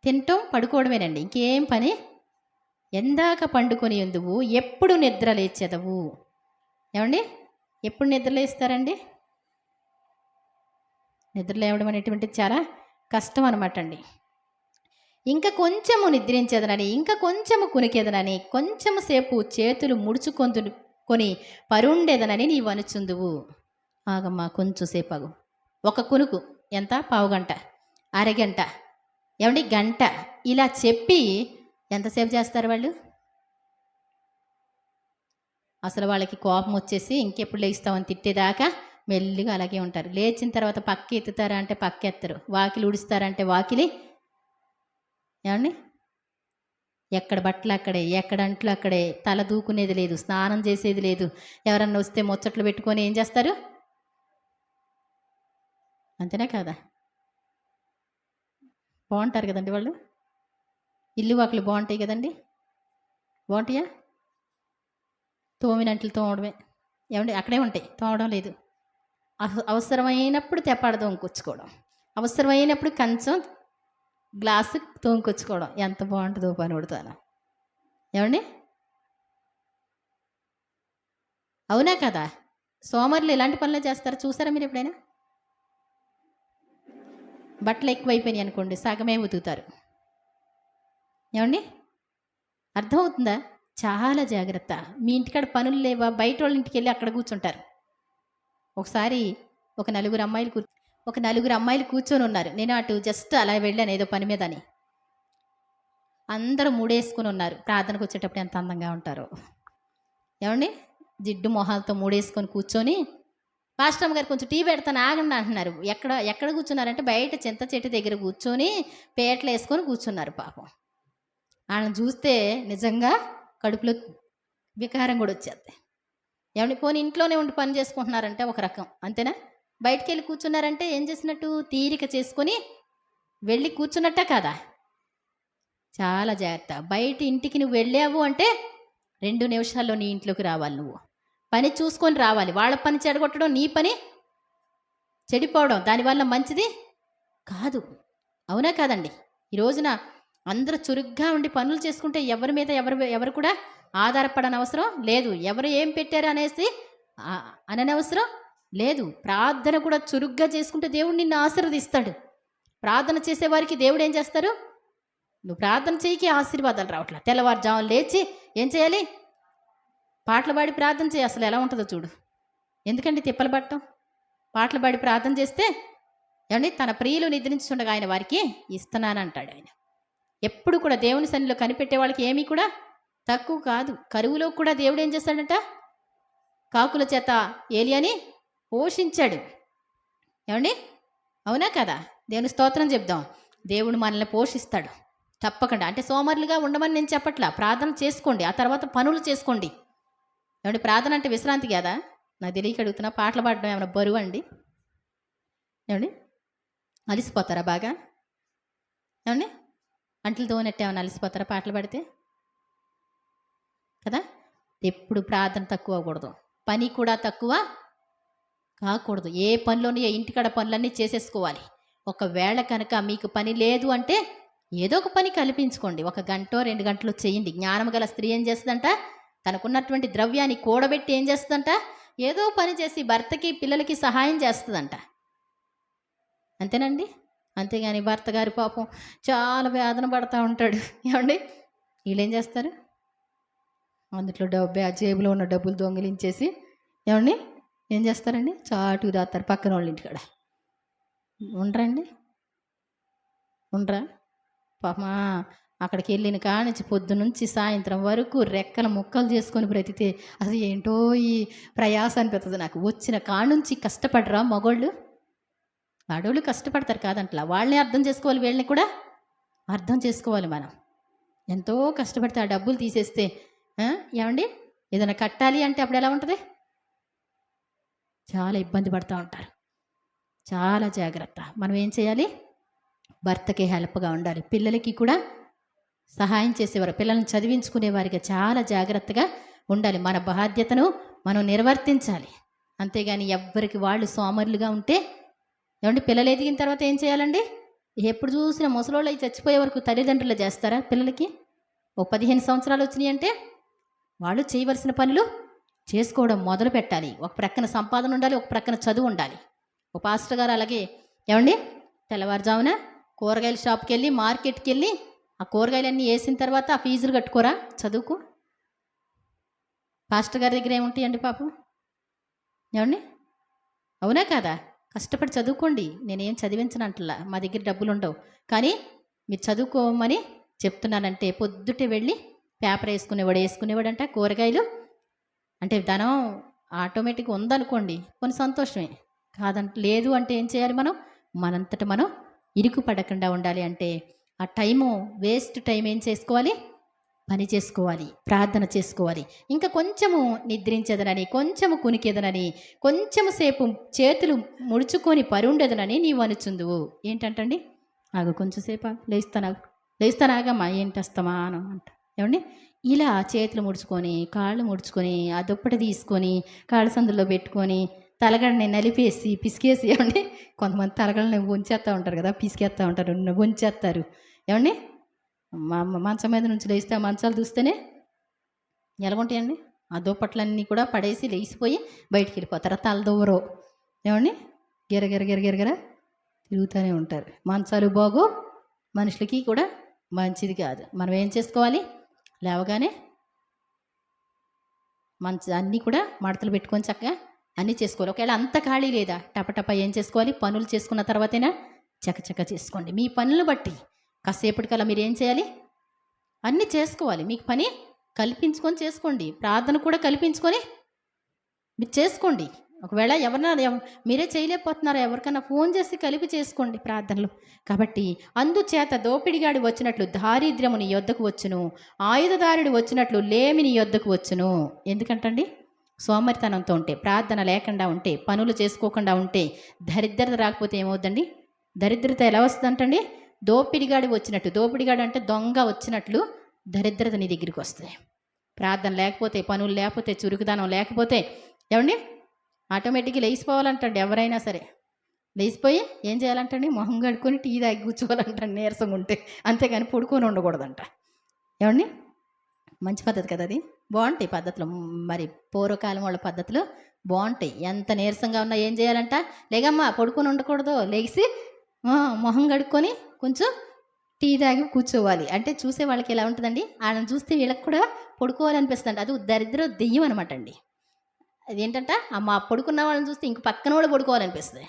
తినటం పడుకోవడమేనండి, ఇంకేం పని. ఎందాక పండుకొని ఉందువు, ఎప్పుడు నిద్ర లేచెదవు? ఏమండి? ఎప్పుడు నిద్ర లేస్తారండి? నిద్ర లేవడం అనేటువంటిది చాలా కష్టం అనమాట అండి. ఇంకా కొంచెము నిద్రించేదనని, ఇంకా కొంచెము కునికేదనని, కొంచెము సేపు చేతులు ముడుచుకొని పరుండేదనని నీవు అనుచుందువు. ఆగమ్మా, కొంచెం సేపు ఆగు. ఒక కునుకు ఎంత? పావుగంట, అరగంట, ఏమండి గంట, ఇలా చెప్పి ఎంతసేపు చేస్తారు వాళ్ళు? అసలు వాళ్ళకి కోపం వచ్చేసి ఇంకెప్పుడు లేస్తామని తిట్టేదాకా మెల్లిగా అలాగే ఉంటారు. లేచిన తర్వాత పక్క ఎత్తుతారా అంటే పక్క ఎత్తరు, వాకిలి ఉడుస్తారంటే వాకిలి, ఏమండి ఎక్కడ బట్టలు అక్కడే, ఎక్కడ అంట్లు అక్కడే, తల దూకునేది లేదు, స్నానం చేసేది లేదు. ఎవరన్నా వస్తే ముచ్చట్లు పెట్టుకొని ఏం చేస్తారు? అంతేనా కాదా? బాగుంటారు కదండి వాళ్ళు. ఇల్లు వాకిలు బాగుంటాయి కదండి. బాగుంటాయా? తోమినంట్లు తోమడమే. ఏమండి అక్కడే ఉంటాయి, తోమడం లేదు. అవసరమైనప్పుడు తెప్పాడ తోముకొచ్చుకోవడం, అవసరమైనప్పుడు కంచం గ్లాసు తోముకొచ్చుకోవడం. ఎంత బాగుంటుందో పని ఉడతాను. ఏమండి? అవునా కదా? సోమరులు ఎలాంటి పనులు చేస్తారు చూసారా మీరు ఎప్పుడైనా? బట్టలు ఎక్కువైపోయినాయి అనుకోండి, సగమే ఉతుకుతారు. ఏమండి? అర్థమవుతుందా? చాలా జాగ్రత్త. మీ ఇంటికాడ పనులు లేవా? బయట వాళ్ళ ఇంటికి వెళ్ళి అక్కడ కూర్చుంటారు. ఒకసారి ఒక నలుగురు అమ్మాయిలు కూర్చొని ఉన్నారు. నేను అటు జస్ట్ అలా వెళ్ళాను ఏదో పని మీద అని. అందరూ మూడేసుకొని ఉన్నారు. ప్రార్థనకు వచ్చేటప్పుడు ఎంత అందంగా ఉంటారో. ఏమండి? జిడ్డు మొహాలతో మూడేసుకొని కూర్చొని, పాస్టమ్ గారు కొంచెం టీ పెడతాను ఆగండి అంటున్నారు. ఎక్కడ కూర్చున్నారంటే బయట చింత చెట్టు దగ్గర కూర్చొని పేటలు వేసుకొని కూర్చున్నారు. పాపం వాళ్ళని చూస్తే నిజంగా కడుపులో వికారం కూడా వచ్చేది. ఏమండి? పోనీ ఇంట్లోనే ఉండి పని చేసుకుంటున్నారంటే ఒక రకం, అంతేనా? బయటికి వెళ్ళి కూర్చున్నారంటే ఏం చేసినట్టు? తీరిక చేసుకొని వెళ్ళి కూర్చున్నట్టే కదా? చాలా జాగ్రత్త. బయట ఇంటికి నువ్వు వెళ్ళావు అంటే 2 నిమిషాల్లో నీ ఇంట్లోకి రావాలి. నువ్వు పని చూసుకొని రావాలి. వాళ్ళ పని చెడగొట్టడం, నీ పని చెడిపోవడం దానివల్ల మంచిది కాదు. అవునా కాదండి? ఈ రోజున అందరూ చురుగ్గా ఉండి పనులు చేసుకుంటే ఎవరి మీద ఎవరు కూడా ఆధారపడని అవసరం లేదు. ఎవరు ఏం పెట్టారు అనేసి అననవసరం లేదు. ప్రార్థన కూడా చురుగ్గా చేసుకుంటే దేవుడు నిన్ను ఆశీర్వదిస్తాడు. ప్రార్థన చేసేవారికి దేవుడు ఏం చేస్తారు? నువ్వు ప్రార్థన చేయకి ఆశీర్వాదాలు రావట్లా. తెల్లవారుజామున లేచి ఏం చేయాలి? పాటలు పాడి ప్రార్థన చేయి. అసలు ఎలా ఉంటుందో చూడు. ఎందుకంటే తిప్పలు పట్టడం. పాటలు పాడి ప్రార్థన చేస్తే ఏమండి తన ప్రియులు నిద్రించుండగా ఆయన వారికి ఇస్తున్నానంటాడు ఆయన. ఎప్పుడు కూడా దేవుని సన్నిధిలో కనిపెట్టే వాళ్ళకి ఏమీ కూడా తక్కువ కాదు. కరువులో కూడా దేవుడు ఏం చేస్తాడంట? కాకుల చేత ఏలియాని పోషించాడు. ఏమండి అవునా కదా? దేవుని స్తోత్రం చెప్దాం. దేవుడు మనల్ని పోషిస్తాడు తప్పకుండా. అంటే సోమరులుగా ఉండమని నేను చెప్పట్లా. ప్రార్థన చేసుకోండి, ఆ తర్వాత పనులు చేసుకోండి. ఏమండి ప్రార్థన అంటే విశ్రాంతి కదా? నాకు తెలియక అడుగుతున్నా. పాటలు పాడడం ఏమైనా బరువు అండి? ఏమండి అలిసిపోతారా బాగా? ఏమండి అంట్లు తోనట్టు ఏమైనా అలిసిపోతారా పాటలు పాడితే? కదా? ఎప్పుడు ప్రార్థన తక్కువ అవ్వకూడదు, పని కూడా తక్కువ కాకూడదు. ఏ పనిలోని ఇంటికాడ పనులన్నీ చేసేసుకోవాలి. ఒకవేళ కనుక మీకు పని లేదు అంటే ఏదో ఒక పని కల్పించుకోండి. 1 గంట 2 గంటలు చేయండి. జ్ఞానం గల స్త్రీ ఏం చేస్తుందంట? తనకున్నటువంటి ద్రవ్యాన్ని కూడబెట్టి ఏం చేస్తుందంట? ఏదో పని చేసి భర్తకి పిల్లలకి సహాయం చేస్తుందంట. అంతేనండి. అంతేగాని భర్త గారి పాపం చాలా వేదన పడతా ఉంటాడు. ఏమండి వీళ్ళు ఏం చేస్తారు? అందులో ఆ జేబులో ఉన్న డబ్బులు దొంగిలించేసి ఏమండి ఏం చేస్తారండి? చాటుకు దాస్తారు పక్కన వాళ్ళ ఇంటికాడ. ఉండరండి? ఉండరా? పాపమా అక్కడికి వెళ్ళిన కానించి పొద్దునుంచి సాయంత్రం వరకు రెక్కల ముక్కలు చేసుకొని బ్రతికితే అసలు ఏంటో ఈ ప్రయాస అనిపిస్తుంది నాకు. వచ్చిన కానుంచి కష్టపడరా మగోళ్ళు? ఆడోళ్ళు కష్టపడతారు కాదంట్లా. వాళ్ళని అర్థం చేసుకోవాలి, వీళ్ళని కూడా అర్థం చేసుకోవాలి. మనం ఎంతో కష్టపడితే ఆ డబ్బులు తీసేస్తే ఏమండి ఏదైనా కట్టాలి అంటే అప్పుడు ఎలా ఉంటుంది? చాలా ఇబ్బంది పడుతూ ఉంటారు. చాలా జాగ్రత్త. మనం ఏం చేయాలి? భర్తకి హెల్ప్గా ఉండాలి, పిల్లలకి కూడా సహాయం చేసేవారు, పిల్లల్ని చదివించుకునేవారిగా చాలా జాగ్రత్తగా ఉండాలి. మన బాధ్యతను మనం నిర్వర్తించాలి. అంతేగాని ఎవ్వరికి వాళ్ళు సోమరులుగా ఉంటే ఏమంటే పిల్లలు ఎదిగిన తర్వాత ఏం చేయాలండి? ఎప్పుడు చూసినా ముసలోళ్ళు అయి చచ్చిపోయే వరకు తల్లిదండ్రులు చేస్తారా పిల్లలకి? 15 సంవత్సరాలు వచ్చినాయి అంటే వాళ్ళు చేయవలసిన పనులు చేసుకోవడం మొదలు పెట్టాలి. ఒక ప్రక్కన సంపాదన ఉండాలి, ఒక ప్రక్కన చదువు ఉండాలి. ఒక పాస్టర్ గారు అలాగే ఏమండి తెల్లవారుజామున కూరగాయల షాప్కి వెళ్ళి మార్కెట్కి వెళ్ళి ఆ కూరగాయలన్నీ వేసిన తర్వాత ఆ ఫీజులు కట్టుకోరా చదువుకు. పాస్టర్ గారి దగ్గర ఏముంటాయండి పాపం? ఏమండి అవునా కదా? కష్టపడి చదువుకోండి. నేనేం చదివించనంటలా, మా దగ్గర డబ్బులు ఉండవు, కానీ మీరు చదువుకోమని చెప్తున్నానంటే పొద్దుటే వెళ్ళి పేపర్ వేసుకునేవాడంట కూరగాయలు. అంటే ధనం ఆటోమేటిక్గా ఉందనుకోండి కొన్ని సంతోషమే, కాదంటే లేదు అంటే ఏం చేయాలి? మనంతట మనం ఇరుకు పడకుండా ఉండాలి అంటే ఆ టైము వేస్ట్ టైం ఏం చేసుకోవాలి? పని చేసుకోవాలి, ప్రార్థన చేసుకోవాలి. ఇంకా కొంచెము నిద్రించదనని, కొంచెము కునికెదనని, కొంచెము సేపు చేతులు ముడుచుకొని పరుండెదనని నీవు అనుచుందువు. ఏంటంటండి? ఆగు కొంచెంసేపు లేస్తానాగమ్మా ఏంటస్తమా అని అంట. ఏమండి ఇలా చేతులు ముడుచుకొని కాళ్ళు ముడుచుకొని ఆ దుప్పటి తీసుకొని కాళ్ళ సందులో పెట్టుకొని తలగడని నలిపేసి పిసికేసి ఏమండి కొంతమంది తలగడని వంచేస్తూ ఉంటారు కదా, పిసికేస్తూ ఉంటారు, వంచేస్తారు. ఏమండి మంచం మీద నుంచి లేస్తే ఆ మంచాలు చూస్తేనే ఎలాగుంటాయండి? ఆ దుప్పట్లన్నీ కూడా పడేసి లేచిపోయి బయటికి వెళ్ళిపోతారు. తలదూరో ఏమండి గిరగిర తిరుగుతూనే ఉంటారు. మంచాలు బాగో, మనుషులకి కూడా మంచిది కాదు. మనం ఏం చేసుకోవాలి? లేవగానే అన్నీ కూడా మడతలు పెట్టుకొని చక్కగా అన్నీ చేసుకోవాలి. ఒకవేళ అంత ఖాళీ లేదా టపటప ఏం చేసుకోవాలి? పనులు చేసుకున్న తర్వాతైనా చకచక చేసుకోండి. మీ పనులు బట్టి కాసేపటికల్లా మీరు ఏం చేయాలి? అన్నీ చేసుకోవాలి. మీకు పని కల్పించుకొని చేసుకోండి, ప్రార్థన కూడా కల్పించుకొని మీరు చేసుకోండి. ఒకవేళ ఎవరన్నా మీరే చేయలేకపోతున్నారా? ఎవరికన్నా ఫోన్ చేసి కలిపి చేసుకోండి ప్రార్థనలు. కాబట్టి అందుచేత దోపిడిగాడి వచ్చినట్లు దారిద్ర్యము నీ యొద్దకు వచ్చును, ఆయుధదారుడు వచ్చినట్లు లేమి నీ యొద్దకు వచ్చును. ఎందుకంటండి? సోమరితనంతో ఉంటే, ప్రార్థన లేకుండా ఉంటే, పనులు చేసుకోకుండా ఉంటే దరిద్రత రాకపోతే ఏమవుద్దండి? దరిద్రత ఎలా వస్తుందంటండి? దోపిడిగాడి వచ్చినట్టు, దోపిడిగాడు అంటే దొంగ వచ్చినట్లు దరిద్రత నీ దగ్గరికి వస్తుంది. ప్రార్థన లేకపోతే, పనులు లేకపోతే, చురుకుదనం లేకపోతే ఏమండి ఆటోమేటిక్గా లేచిపోవాలంటండి. ఎవరైనా సరే లేచిపోయి ఏం చేయాలంటండి? మొహం కడుక్కొని టీ తాగి కూర్చోవాలంటండి నీరసంగా ఉంటే, అంతేగాని పడుకొని ఉండకూడదంట. ఏమండి మంచి పద్ధతి కదా అది. బాగుంటాయి పద్ధతులు, మరి పూర్వకాలం వాళ్ళ పద్ధతులు బాగుంటాయి. ఎంత నీరసంగా ఉన్నా ఏం చేయాలంట? లేగమ్మా పడుకొని ఉండకూడదు, లేచి మొహం కడుక్కొని కొంచెం టీ తాగి కూర్చోవాలి. అంటే చూసే వాళ్ళకి ఎలా ఉంటుందండి, ఆళ్ళని చూస్తే వీళ్ళకి కూడా పడుకోవాలనిపిస్తుందండి. అది దరిద్ర దెయ్యం అనమాట అండి. అదేంటంట పడుకున్న వాళ్ళని చూస్తే ఇంక పక్కనోళ్ళు పడుకోవాలనిపిస్తది.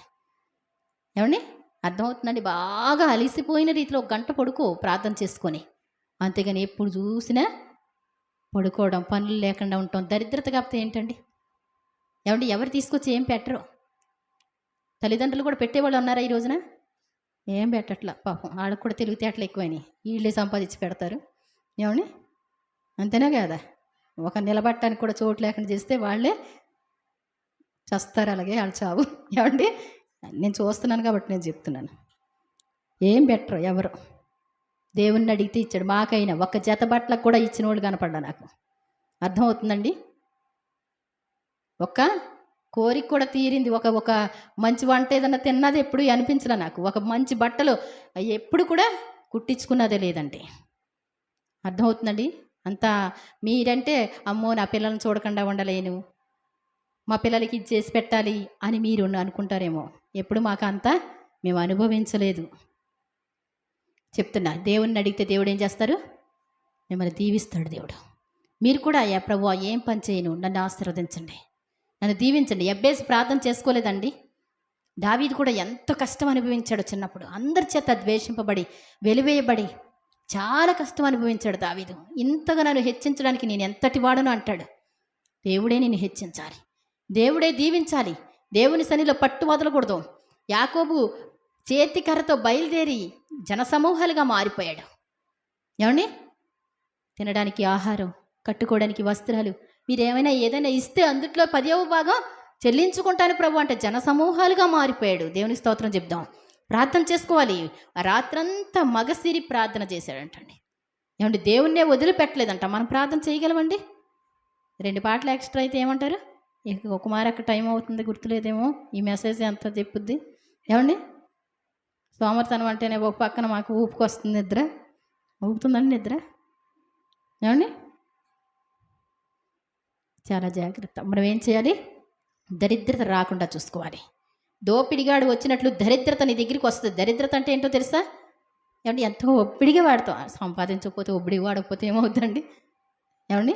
ఏవండి? అర్థమవుతుందండి. బాగా అలిసిపోయిన రీతిలో ఒక గంట పడుకో ప్రార్థన చేసుకొని. అంతేగాని ఎప్పుడు చూసినా పడుకోవడం, పనులు లేకుండా ఉండటం, దరిద్రత కాకపోతే ఏంటండి? ఏవండి? ఎవరు తీసుకొచ్చి ఏం పెట్టరు. తల్లిదండ్రులు కూడా పెట్టేవాళ్ళు ఉన్నారా ఈ రోజున? ఏం పెట్టట్లా పాపం. ఆళ్ళకి కూడా తెలివితేటలు ఎక్కువైనాయి. ఈళ్ళే సంపాదించి పెడతారు. ఏవండి? అంతేనా కాదా? ఒక నిలబడటానికి కూడా చోటు లేకుండా చేస్తే వాళ్ళే చస్తారు అలాగే ఆళ్ళ చావు. ఏవండి? నేను చూస్తున్నాను కాబట్టి నేను చెప్తున్నాను. ఏం పెట్టరు ఎవరు. దేవుణ్ణి అడిగితే ఇచ్చాడు. మాకైనా ఒక జత బట్టలకు కూడా ఇచ్చినోళ్ళు కనపడ్డా నాకు. అర్థమవుతుందండి? ఒక్క కోరిక కూడా తీరింది. ఒక ఒక మంచి వంట ఏదన్నా తిన్నది ఎప్పుడు అనిపించలే నాకు. ఒక మంచి బట్టలు ఎప్పుడు కూడా కుట్టించుకున్నదే లేదండి. అర్థమవుతుందండి? అంతా మీరంటే అమ్మో నా పిల్లల్ని చూడకుండా ఉండలేను, మా పిల్లలకి ఇది చేసి పెట్టాలి అని మీరు అనుకుంటారేమో. ఎప్పుడు మాకు అంతా మేము అనుభవించలేదు. చెప్తున్నా, దేవుణ్ణి అడిగితే దేవుడు ఏం చేస్తారు? మిమ్మల్ని దీవిస్తాడు దేవుడు. మీరు కూడా అయ్యా ప్రభువా ఏం పని చేయను, నన్ను ఆశీర్వదించండి, నన్ను దీవించండి. యెబ్బేసు ప్రార్థన చేసుకోలేదండి? దావీదు కూడా ఎంత కష్టం అనుభవించాడు చిన్నప్పుడు. అందరి చేత ద్వేషింపబడి వెలివేయబడి చాలా కష్టం అనుభవించాడు దావీదు. ఇంతగా నన్ను హెచ్చించడానికి నేను ఎంతటి వాడను అంటాడు. దేవుడే నిన్ను హెచ్చించాలి, దేవుడే దీవించాలి. దేవుని సన్నిధిలో పట్టు వదలకూడదు. యాకోబు చేతి కర్రతో బయలుదేరి జనసమూహాలుగా మారిపోయాడు. ఏమండి? తినడానికి ఆహారం, కట్టుకోవడానికి వస్త్రాలు, మీరేమైనా ఏదైనా ఇస్తే అందుట్లో 10వ భాగం చెల్లించుకుంటాను ప్రభు అంటే జనసమూహాలుగా మారిపోయాడు. దేవుని స్తోత్రం చెప్దాం. ప్రార్థన చేసుకోవాలి. ఆ రాత్రంతా మగసిరి ప్రార్థన చేశాడంటండి. ఏమండి? దేవుణ్ణే వదిలిపెట్టలేదంట. మనం ప్రార్థన చేయగలమండి? 2 పాటలు ఎక్స్ట్రా అయితే ఏమంటారు? ఇక ఒక మారక్క టైం అవుతుంది, గుర్తులేదేమో. ఈ మెసేజ్ ఎంత చెప్పుద్ది. ఏమండి? సోమర్తనం అంటేనే ఒక పక్కన మాకు ఊపుకొస్తుంది నిద్ర. ఊపుతుందండి నిద్ర. ఏమండి? చాలా జాగ్రత్త. మనం ఏం చేయాలి? దరిద్రత రాకుండా చూసుకోవాలి. దోపిడిగాడు వచ్చినట్లు దరిద్రత నీ దగ్గరికి వస్తుంది. దరిద్రత అంటే ఏంటో తెలుసా? ఏమండి? ఎంతో ఒప్పిడిగా వాడతాం. సంపాదించకపోతే ఒబ్బిడిగా వాడకపోతే ఏమవుతుందండి? ఏమండి?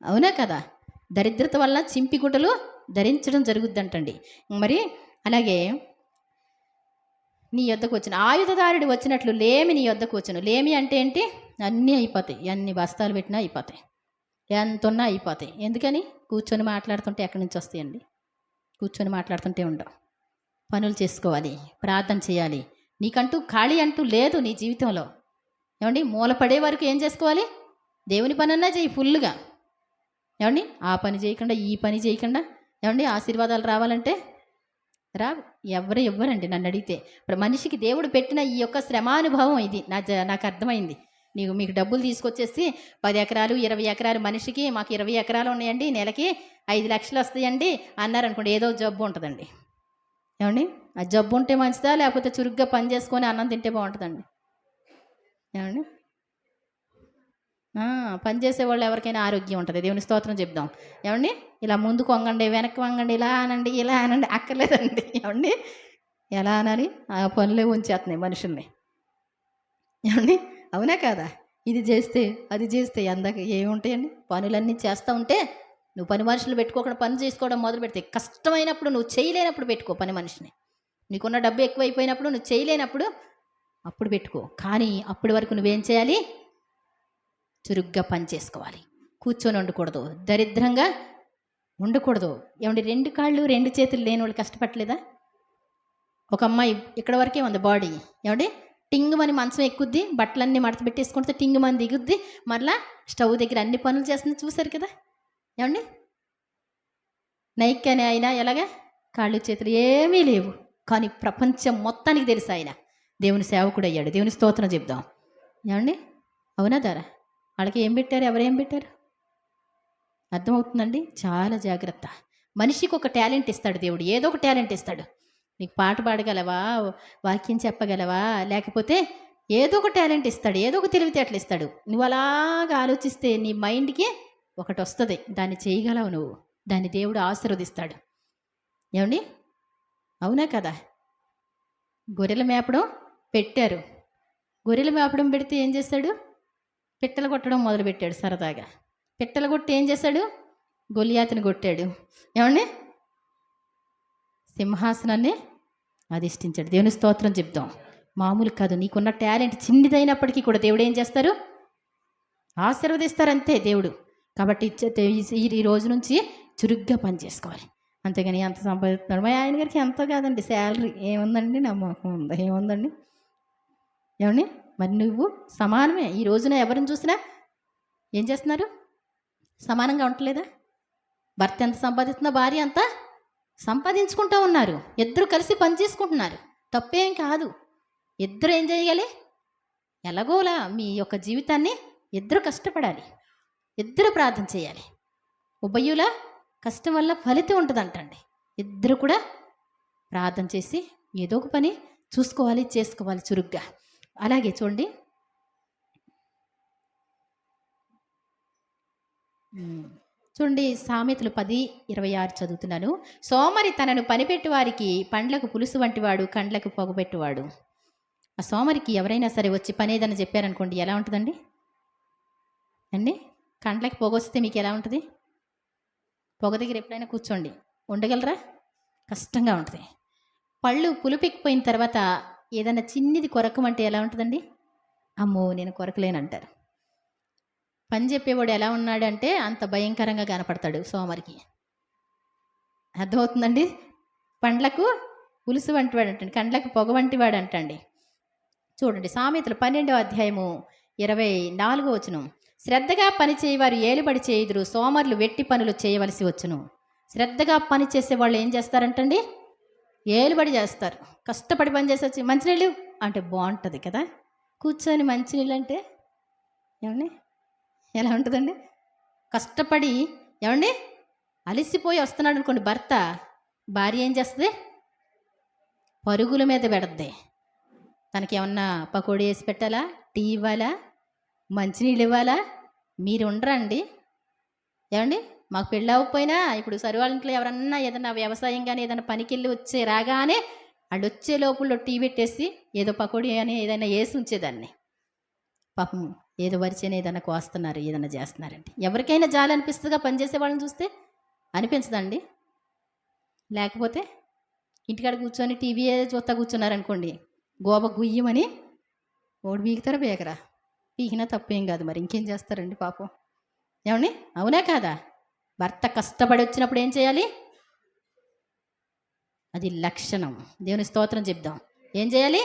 అవునా కదా? దరిద్రత వల్ల చింపిగుడ్డలు ధరించడం జరుగుద్దంటండి. మరి అలాగే నీ యొద్దకు వచ్చిన ఆయుధదారుడు వచ్చినట్లు లేమి నీ యొద్దకు వచ్చును. లేమి అంటే ఏంటి? అన్నీ అయిపోతాయి. ఎన్ని బస్తాలు పెట్టినా అయిపోతాయి, ఎంత ఉన్నా అయిపోతాయి. ఎందుకని? కూర్చొని మాట్లాడుతుంటే ఎక్కడి నుంచి వస్తాయండి? కూర్చొని మాట్లాడుతుంటే ఉండవు. పనులు చేసుకోవాలి, ప్రార్థన చేయాలి. నీకంటూ ఖాళీ అంటూ లేదు నీ జీవితంలో. ఏమండి? మూలపడే వరకు ఏం చేసుకోవాలి? దేవుని పనన్నా చేయి ఫుల్గా. ఏమండి? ఆ పని చేయకుండా ఈ పని చేయకుండా ఏమండి ఆశీర్వాదాలు రావాలంటే రావు. ఎవరు ఇవ్వరండి నన్ను అడిగితే. ఇప్పుడు మనిషికి దేవుడు పెట్టిన ఈ యొక్క శ్రమానుభవం ఇది నాకు అర్థమైంది. మీకు డబ్బులు తీసుకొచ్చేసి 10 ఎకరాలు 20 ఎకరాలు మనిషికి, మాకు 20 ఎకరాలు ఉన్నాయండి, నెలకి 5 లక్షలు వస్తాయండి అన్నారనుకోండి, ఏదో జబ్బు ఉంటుందండి. ఏమండి? ఆ జబ్బు ఉంటే మంచిదా, లేకపోతే చురుగ్గా పని చేసుకొని అన్నం తింటే బాగుంటుందండి? ఏమండి? పని చేసేవాళ్ళు ఎవరికైనా ఆరోగ్యం ఉంటుంది. దేవుని స్తోత్రం చెప్దాం. ఏమండి? ఇలా ముందుకు వంగండి, వెనక్కి వంగండి, ఇలా అనండి, ఇలా అనండి అక్కర్లేదండి. ఏమండి? ఎలా అనాలి? ఆ పనులే ఉంచేస్తున్నాయి మనుషుల్ని. ఏమండి? అవునా కాదా? ఇది చేస్తే అది చేస్తే ఎందాక ఏముంటాయండి? పనులన్నీ చేస్తూ ఉంటే నువ్వు పని మనుషులు పెట్టుకోకుండా పని చేసుకోవడం మొదలు పెడితే కష్టమైనప్పుడు, నువ్వు చేయలేనప్పుడు పెట్టుకో పని మనిషిని. నీకున్న డబ్బు ఎక్కువైపోయినప్పుడు, నువ్వు చేయలేనప్పుడు అప్పుడు పెట్టుకో. కానీ అప్పటి వరకు నువ్వేం చేయాలి? చురుగ్గా పని చేసుకోవాలి. కూర్చొని ఉండకూడదు, దరిద్రంగా ఉండకూడదు. ఏమండి? 2 కాళ్ళు 2 చేతులు లేని వాళ్ళు కష్టపడలేదా? ఒక అమ్మాయి ఇక్కడ వరకే ఉంది బాడీ. ఏమండి? టింగుమని మంచం ఎక్కుద్ది, బట్టలన్నీ మడత పెట్టేసుకుంటే టింగుమని దిగుద్ది, మరలా స్టవ్ దగ్గర అన్ని పనులు చేస్తుంది. చూశారు కదా? ఏమండి? నైక్ అని ఆయన ఎలాగా? కాళ్ళు చేతులు ఏమీ లేవు, కానీ ప్రపంచం మొత్తానికి తెలుసు ఆయన దేవుని సేవకుడు అయ్యాడు. దేవుని స్తోత్రం చెప్దాం. ఏమండి? అవునా దారా? వాళ్ళకి ఏం పెట్టారు? ఎవరేం పెట్టారు? అర్థమవుతుందండి? చాలా జాగ్రత్త. మనిషికి ఒక టాలెంట్ ఇస్తాడు దేవుడు, ఏదో ఒక టాలెంట్ ఇస్తాడు. నీకు పాట పాడగలవా, వాక్యం చెప్పగలవా, లేకపోతే ఏదో ఒక టాలెంట్ ఇస్తాడు, ఏదో ఒక తెలివితేటలు ఇస్తాడు. నువ్వు అలాగా ఆలోచిస్తే నీ మైండ్కి ఒకటి వస్తుంది, దాన్ని చేయగలవు నువ్వు, దాన్ని దేవుడు ఆశీర్వదిస్తాడు. ఏమండి? అవునా కదా? గొర్రెల మేపడం పెట్టారు, గొర్రెలు మేపడం పెడితే ఏం చేస్తాడు? పిట్టలు కొట్టడం మొదలుపెట్టాడు సరదాగా. పిట్టలు కొట్టి ఏం చేశాడు? గొలియాతుని కొట్టాడు. ఏమండి? సింహాసనాన్ని అధిష్ఠించాడు. దేవుని స్తోత్రం చెప్తాం. మామూలు కాదు. నీకున్న టాలెంట్ చిన్నదైనప్పటికీ కూడా దేవుడు ఏం చేస్తారు? ఆశీర్వదిస్తారు అంతే దేవుడు. కాబట్టి ఈ రోజు నుంచి చురుగ్గా పని చేసుకోవాలి. అంతేగాని ఎంత సంపాదిస్తున్నాడు మా ఆయన గారికి ఎంత కాదండి శాలరీ ఏముందండి, నమ్మకం ఉందా? ఏముందండి? ఏమండి? మరి నువ్వు సమానమే. ఈ రోజున ఎవరిని చూసినా ఏం చేస్తున్నారు? సమానంగా ఉండలేదా? భర్త ఎంత సంపాదిస్తున్నా భార్య అంతా సంపాదించుకుంటూ ఉన్నారు. ఇద్దరు కలిసి పని చేసుకుంటున్నారు. తప్పేం కాదు. ఇద్దరు ఏం చేయాలి? ఎలాగోలా మీ యొక్క జీవితాన్ని ఇద్దరు కష్టపడాలి. ఇద్దరు ప్రార్థన చేయాలి. ఉభయుల కష్టం వల్ల ఫలితం ఉంటుందంటండి. ఇద్దరు కూడా ప్రార్థన చేసి ఏదో ఒక పని చూసుకోవాలి, చేసుకోవాలి చురుగ్గా. అలాగే చూడండి, సామెతలు 10:26 చదువుతున్నాను. సోమరి తనను పనిపెట్టు వారికి పండ్లకు పులుసు వంటివాడు, కండ్లకు పొగపెట్టువాడు. ఆ సోమరికి ఎవరైనా సరే వచ్చి పని ఏదైనా చెప్పారనుకోండి, ఎలా ఉంటుందండి అండి? కండ్లకి పొగ వస్తే మీకు ఎలా ఉంటుంది? పొగ దగ్గర ఎప్పుడైనా కూర్చోండి, ఉండగలరా? కష్టంగా ఉంటుంది. పళ్ళు పులుపెక్కిపోయిన తర్వాత ఏదైనా చిన్నిది కొరకమంటే ఎలా ఉంటుందండి? అమ్మో నేను కొరకలేనంటారు. పని చెప్పేవాడు ఎలా ఉన్నాడంటే అంత భయంకరంగా కనపడతాడు సోమరికి. అర్థమవుతుందండి? పండ్లకు పులుసు వంటివాడు అంటండి, కండ్లకు పొగ వంటివాడు అంటండి. చూడండి, సామెతలు 12:24 శ్రద్ధగా పని చేయవారు ఏలుబడి చేయుదురు, సోమరులు వెట్టి పనులు చేయవలసి వచ్చును. శ్రద్ధగా పని చేసేవాళ్ళు ఏం చేస్తారంటండి? ఏలుబడి చేస్తారు. కష్టపడి పని చేసి వచ్చి మంచినీళ్ళు అంటే బాగుంటుంది కదా. కూర్చొని మంచినీళ్ళు అంటే ఏమండి ఎలా ఉంటుందండి? కష్టపడి ఏమండి అలసిపోయి వస్తున్నాడు అనుకోండి భర్త, భార్య ఏం చేస్తుంది? పరుగుల మీద పెడద్ది. తనకి ఏమన్నా పకోడీ వేసి పెట్టాలా, టీ ఇవ్వాలా, మంచినీళ్ళు ఇవ్వాలా? మీరు ఉండరండి ఏమండి? మాకు పెళ్ళి అవ్వకపోయినా ఇప్పుడు సరివాళ్ళ ఇంట్లో ఎవరన్నా ఏదైనా వ్యవసాయం కానీ ఏదైనా పనికి వెళ్ళి రాగానే వాళ్ళు వచ్చే లోపల టీ పెట్టేసి ఏదో పకోడీ అని ఏదైనా వేసి ఉంచేదాన్ని. పాపం ఏదో వరిచేని ఏదైనా కోస్తున్నారు, ఏదైనా చేస్తున్నారండి. ఎవరికైనా జాలి అనిపిస్తుందిగా పనిచేసే వాళ్ళని చూస్తే? అనిపించదండి? లేకపోతే ఇంటికాడ కూర్చొని టీవీ చూస్తా కూర్చున్నారనుకోండి, గోబ గుయ్యమని ఓడి బీగుతారా బేగరా? పీకినా తప్పేం కాదు, మరి ఇంకేం చేస్తారండి పాపం. ఏమండి? అవునా కాదా? భర్త కష్టపడి వచ్చినప్పుడు ఏం చేయాలి? అది లక్షణం. దేవుని స్తోత్రం చెప్దాం. ఏం చేయాలి?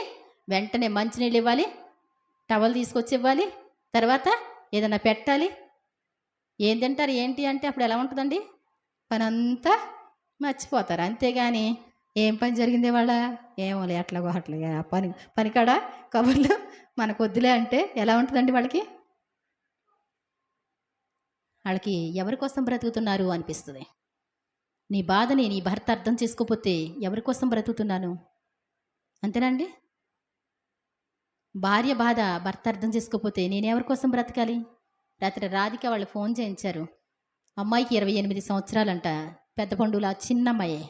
వెంటనే మంచినీళ్ళు ఇవ్వాలి, టవల్ తీసుకొచ్చి ఇవ్వాలి, తర్వాత ఏదైనా పెట్టాలి. ఏం తింటారు ఏంటి అంటే అప్పుడు ఎలా ఉంటుందండి? పని అంతా మర్చిపోతారు. అంతేగాని ఏం పని జరిగింది వాళ్ళ ఏమోలే అట్లాగో అట్లాగే పనికాడ కబుర్లు మనకు వద్దులే అంటే ఎలా ఉంటుందండి వాళ్ళకి? ఎవరి కోసం బ్రతుకుతున్నారు అనిపిస్తుంది. నీ బాధని నీ భర్త అర్థం చేసుకోకపోతే ఎవరి కోసం బ్రతుకుతున్నాను? అంతేనండి? భార్య బాధ భర్త అర్థం చేసుకోకపోతే నేను ఎవరి కోసం బ్రతకాలి? రాత్రి రాధిక వాళ్ళు ఫోన్ చేయించారు. అమ్మాయికి 28 సంవత్సరాలంట. పెద్ద పండుగ చిన్నమ్మాయే.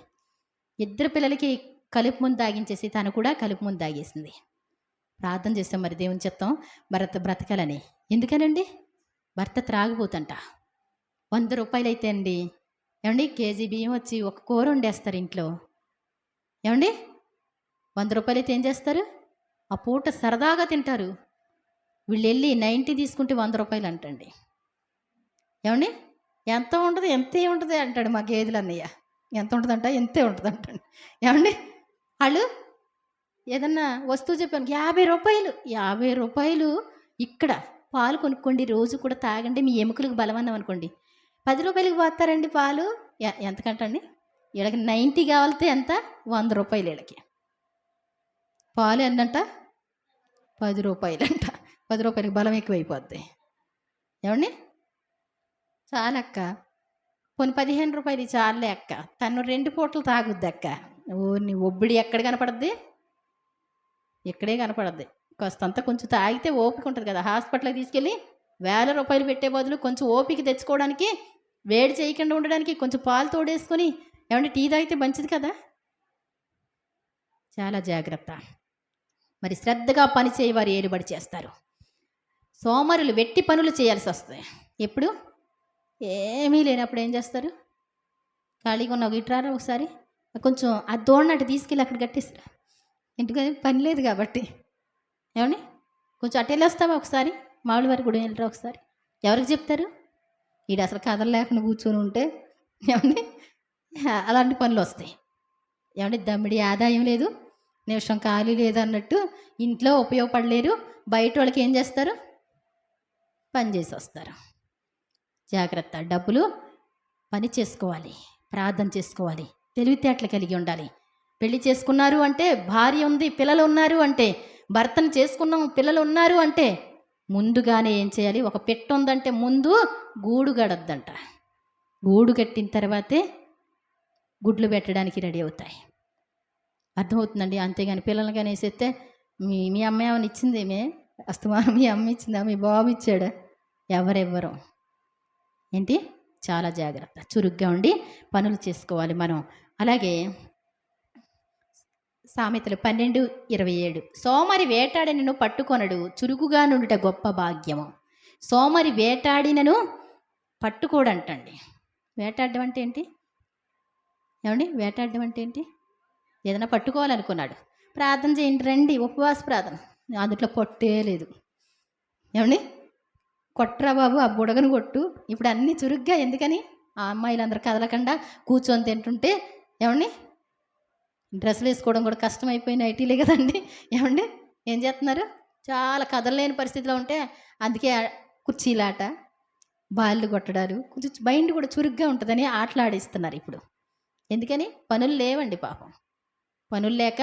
ఇద్దరు పిల్లలకి కలుపు ముందు తాగించేసి తను కూడా కలుపు ముందు తాగేసింది. ప్రార్థన చేస్తాం మరి దేవుని చెప్తాం భర్త బ్రతకాలని. ఎందుకనండి? భర్త త్రాగిపోతంట. 100 రూపాయలు అయితే అండి ఏమండి కేజీ బియ్యం వచ్చి ఒక కూర వండేస్తారు ఇంట్లో. ఏమండి 100 రూపాయలు అయితే ఏం చేస్తారు? ఆ పూట సరదాగా తింటారు. వీళ్ళు వెళ్ళి 90 తీసుకుంటే 100 రూపాయలు అంటండి. ఏమండి ఎంత ఉంటుంది? ఎంతే ఉంటుంది అంటాడు మా గేదెలు అన్నయ్య. ఎంత ఉంటుందంట? ఎంతే ఉంటుంది అంటండి. ఏమండి వాళ్ళు ఏదన్నా వస్తువు చెప్పాను 50 రూపాయలు. 50 రూపాయలు ఇక్కడ పాలు కొనుక్కోండి, రోజు కూడా తాగండి, మీ ఎముకలకు బలమన్నాం అనుకోండి. 10 రూపాయలకి పోతారండి పాలు. ఎంతకంటండి? వీళ్ళకి 90 కావాలితే ఎంత? 100 రూపాయలు వీళ్ళకి. పాలు ఎంతంట? 10 రూపాయలంట. 10 రూపాయలకి బలం ఎక్కువైపోద్ది. ఏమండి? చాలక్క, పోనీ 15 రూపాయలు చాలే అక్క, తను 2 పూటలు తాగుద్ది అక్క. నీ ఒబ్బిడి ఎక్కడ కనపడద్ది? ఇక్కడే కనపడద్ది. కాస్తంతా కొంచెం తాగితే ఓపిక ఉంటుంది కదా. హాస్పిటల్కి తీసుకెళ్ళి 1000 రూపాయలు పెట్టే బదులు కొంచెం ఓపిక తెచ్చుకోవడానికి, వేడి చేయకుండా ఉండడానికి కొంచెం పాలు తోడేసుకొని ఏమంటే టీ తాగితే మంచిది కదా. చాలా జాగ్రత్త. మరి శ్రద్ధగా పని చేయవారు ఏలుబడి చేస్తారు. సోమరులు వెట్టి పనులు చేయాల్సి వస్తాయి. ఎప్పుడు ఏమీ లేనప్పుడు ఏం చేస్తారు? ఖాళీగా ఉన్న ఇట్రారా ఒకసారి కొంచెం ఆ దోణి తీసుకెళ్ళి అక్కడ కట్టేసిరా, ఎందుకని పని లేదు కాబట్టి. ఏమండి కొంచెం అటు వెళ్ళొస్తావా ఒకసారి, మామూలు వారికి కూడా వెళ్ళరా ఒకసారి. ఎవరికి చెప్తారు? ఈడు అసలు కథలు లేకుండా కూర్చొని ఉంటే ఏమండి అలాంటి పనులు వస్తాయి. ఏమండి దమ్మిడి ఆదాయం లేదు, నిమిషం ఖాళీ లేదు అన్నట్టు ఇంట్లో ఉపయోగపడలేరు. బయట వాళ్ళకి ఏం చేస్తారు? పని చేసి వస్తారు. జాగ్రత్త. డబ్బులు పని చేసుకోవాలి, ప్రార్థన చేసుకోవాలి, తెలివితేటలు కలిగి ఉండాలి. పెళ్లి చేసుకున్నారు అంటే, భార్య ఉంది, పిల్లలు ఉన్నారు అంటే, భర్తను చేసుకున్నాం, పిల్లలు ఉన్నారు అంటే ముందుగానే ఏం చేయాలి? ఒక పెట్ట ఉందంటే ముందు గూడు గడద్దంట. గూడు కట్టిన తర్వాతే గుడ్లు పెట్టడానికి రెడీ అవుతాయి. అర్థమవుతుందండి. అంతేగాని పిల్లలు కానీ వేసేస్తే మీ అమ్మ ఏమైనా ఇచ్చిందేమే, అస్తమా మీ అమ్మ ఇచ్చిందా, మీ బాబు ఇచ్చాడా? ఎవరెవ్వరు ఏంటి? చాలా జాగ్రత్త, చురుగ్గా ఉండి పనులు చేసుకోవాలి మనం. అలాగే సామెతలు 12:27 సోమరి వేటాడినను పట్టుకొనడు, చురుకుగా నుండుట గొప్ప భాగ్యము. సోమరి వేటాడినను పట్టుకోడంటండి. వేటాడడం అంటే ఏంటి? ఏమండి వేటాడడం అంటే ఏంటి? ఏదైనా పట్టుకోవాలనుకున్నాడు, ప్రార్థన చేయండి రండి, ఉపవాస ప్రార్థన, అందులో పొట్టే లేదు. ఏమండి కొట్టరా బాబు, ఆ బుడగను కొట్టు. ఇప్పుడు అన్నీ చురుగ్గా, ఎందుకని ఆ అమ్మాయిలందరూ కదలకుండా కూర్చొని తింటుంటే ఏమండి డ్రెస్సులు వేసుకోవడం కూడా కష్టమైపోయిన ఐటీలే కదండి. ఏమండి ఏం చేస్తున్నారు? చాలా కదలలేని పరిస్థితిలో ఉంటే అందుకే కుర్చీలాట, బాళ్ళు కొట్టడాలు, కొంచెం మైండ్ కూడా చురుగ్గా ఉంటుందని ఆటలాడిస్తున్నారు ఇప్పుడు. ఎందుకని? పనులు లేవండి పాపం. పనులు లేక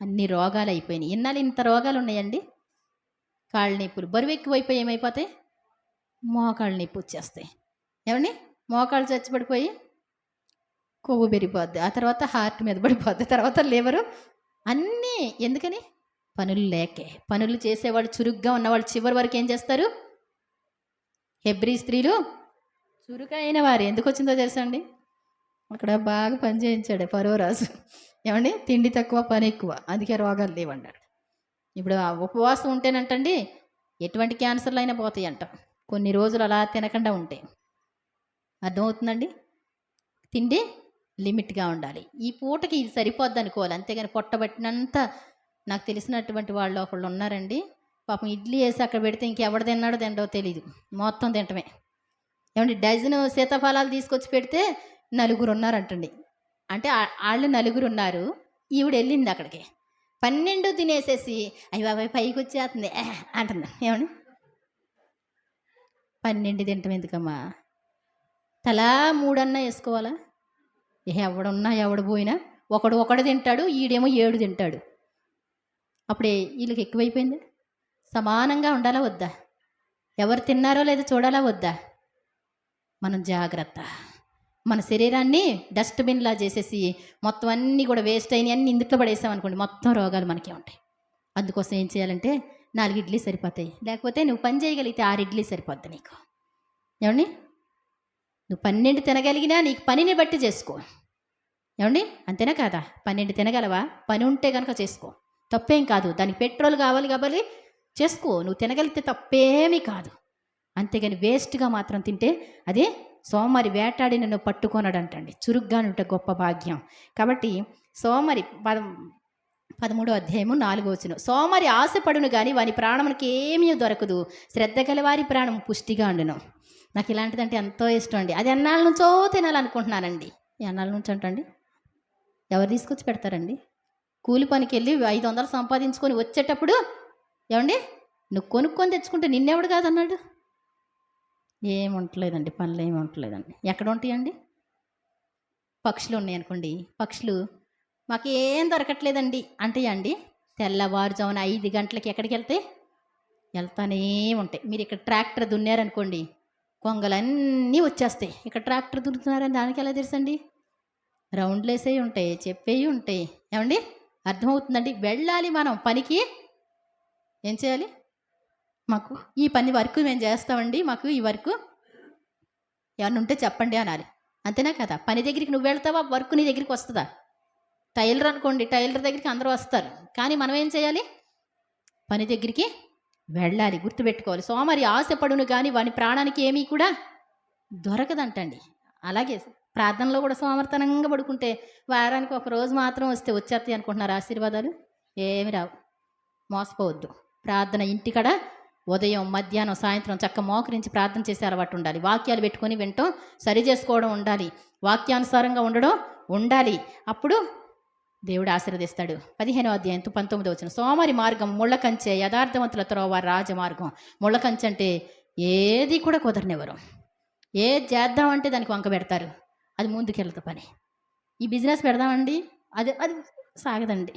అన్ని రోగాలు అయిపోయినాయి. ఇన్నాళ్ళు ఇంత రోగాలు ఉన్నాయండి. కాళ్ళ నొప్పులు, బరువు ఎక్కువైపోయి ఏమైపోతాయి? మోకాళ్ళ నొప్పి వచ్చేస్తాయి. ఏమండి మోకాళ్ళు చచ్చిపడిపోయి కొవ్వు పెరిగిపోద్ది, ఆ తర్వాత హార్ట్ మీద పడిపోద్ది, తర్వాత లివరు, అన్నీ ఎందుకని? పనులు లేకే. పనులు చేసేవాళ్ళు, చురుగ్గా ఉన్నవాళ్ళు చివరి వరకు ఏం చేస్తారు? హెబ్రీ స్త్రీలు చురుకైన వారు. ఎందుకు వచ్చిందో తెలుసా అండి? అక్కడ బాగా పని చేయించాడు ఫరో రాజు. ఏమండి తిండి తక్కువ పని ఎక్కువ, అందుకే రోగాలు లేవన్నాడు. ఇప్పుడు ఆ ఉపవాసం ఉంటేనంటండి ఎటువంటి క్యాన్సర్లు అయినా పోతాయి అంట, కొన్ని రోజులు అలా తినకుండా ఉంటే. అర్థమవుతుందండి? తిండి లిమిట్గా ఉండాలి. ఈ పూటకి ఇది సరిపోద్ది అనుకోవాలి, అంతేగాని పొట్టబట్టినంత. నాకు తెలిసినటువంటి వాళ్ళు ఒకళ్ళు ఉన్నారండి, పాపం ఇడ్లీ వేసి అక్కడ పెడితే ఇంకెవడు తిన్నాడో తిండో తెలీదు, మొత్తం తింటమే. ఏమంటే డజను సీతాఫలాలు తీసుకొచ్చి పెడితే 4 ఉన్నారంటండి. అంటే వాళ్ళు 4 ఉన్నారు, ఈవిడ వెళ్ళింది అక్కడికి 12 తినేసేసి అయ్యి బాబాయ్ పైకి వచ్చేస్తుంది అంటున్నా. ఏమని 12 తింటాం ఎందుకమ్మా? తలా 3 వేసుకోవాలా? ఎవడున్నా ఎవడు పోయినా ఒకడు తింటాడు, ఈడేమో 7 తింటాడు. అప్పుడే వీళ్ళకి ఎక్కువైపోయింది. సమానంగా ఉండాలా వద్దా? ఎవరు తిన్నారో లేదో చూడాలా వద్దా? మనం జాగ్రత్త. మన శరీరాన్ని డస్ట్బిన్లా చేసేసి మొత్తం అన్నీ కూడా వేస్ట్ అయినాయి అన్నీ ఇందుట్లో పడేసామనుకోండి, మొత్తం రోగాలు మనకే ఉంటాయి. అందుకోసం ఏం చేయాలంటే 4 ఇడ్లీ సరిపోతాయి, లేకపోతే నువ్వు పని చేయగలిగితే 6 ఇడ్లీ సరిపోద్ది నీకు. ఏమండి నువ్వు 12 తినగలిగినా నీకు పనిని బట్టి చేసుకో. ఏమండి అంతేనా కాదా? 12 తినగలవా? పని ఉంటే కనుక చేసుకో, తప్పేం కాదు. దానికి పెట్రోల్ కావాలి కాబట్టి చేసుకో, నువ్వు తినగలిగితే తప్పేమీ కాదు. అంతేగాని వేస్ట్గా మాత్రం తింటే అదే సోమరి వేటాడి నన్ను పట్టుకొనడంటండి. చురుగ్గా ఉంటే గొప్ప భాగ్యం. కాబట్టి సోమరి 13వ అధ్యాయము 4వ వచనం సోమరి ఆశపడును కానీ వాని ప్రాణమునికి ఏమీ దొరకదు, శ్రద్ధ గలవారి ప్రాణం పుష్టిగా ఉండును. నాకు ఇలాంటిదంటే ఎంతో ఇష్టం అండి. అది ఎన్నాళ్ళ నుంచో తినాలనుకుంటున్నానండి. ఎన్నాళ్ళ నుంచి అంటండి? ఎవరు తీసుకొచ్చి పెడతారండి? కూలి పనికి వెళ్ళి 500 సంపాదించుకొని వచ్చేటప్పుడు ఏమండి నువ్వు కొనుక్కొని తెచ్చుకుంటే నిన్నెవడు కాదన్నాడు? ఏముంటలేదండి, పనులు ఏమి ఉండలేదండి. ఎక్కడ ఉంటాయండి? పక్షులు ఉన్నాయనుకోండి, పక్షులు మాకు ఏం దొరకట్లేదండి అంటే అండి తెల్లవారుజామున 5 గంటలకి ఎక్కడికి వెళ్తానే ఉంటాయి. మీరు ఇక్కడ ట్రాక్టర్ దున్నారనుకోండి, కొంగలన్నీ వచ్చేస్తాయి. ఇక్కడ ట్రాక్టర్ దున్నుతున్నారని దానికి ఎలా తెలుసండి? రౌండ్లు వేసేవి ఉంటాయి, చెప్పేవి ఉంటాయి. ఏమండి అర్థమవుతుందండి? వెళ్ళాలి మనం పనికి. ఏం చేయాలి? మాకు ఈ పని వర్క్ మేము చేస్తామండి, మాకు ఈ వర్క్ ఏమన్నా ఉంటే చెప్పండి అనాలి. అంతేనా కదా? పని దగ్గరికి నువ్వు వెళ్తావా, వర్క్ నీ దగ్గరికి వస్తుందా? టైలర్ అనుకోండి, టైలర్ దగ్గరికి అందరూ వస్తారు, కానీ మనం ఏం చేయాలి? పని దగ్గరికి వెళ్ళాలి. గుర్తుపెట్టుకోవాలి. సోమరి ఆశపడును కానీ వాని ప్రాణానికి ఏమీ కూడా దొరకదంటండి. అలాగే ప్రార్థనలో కూడా సోమర్తనంగా పడుకుంటే వారానికి ఒక రోజు మాత్రం వస్తే వచ్చేస్తాయి అనుకుంటున్నారు ఆశీర్వాదాలు? ఏమి రావు. మోసపోవద్దు. ప్రార్థన ఇంటికాడ ఉదయం, మధ్యాహ్నం, సాయంత్రం చక్క మోకరించి ప్రార్థన చేసే అలవాటు ఉండాలి. వాక్యాలు పెట్టుకొని వినటం, సరి చేసుకోవడం ఉండాలి. వాక్యానుసారంగా ఉండడం ఉండాలి. అప్పుడు దేవుడు ఆశీర్వదిస్తాడు. 15వ అధ్యాయం 19వ వచనం. సోమరి మార్గం ముళ్ళ కంచె, యథార్థవంతుల త్రోవ రాజమార్గం. ముళ్ళ కంచె అంటే ఏది కూడా కుదరనివ్వరు. ఏది చేద్దామంటే దానికి వంక పెడతారు. అది ముందుకెళ్తా పని. ఈ బిజినెస్ పెడదామండి, అది అది సాగదండి.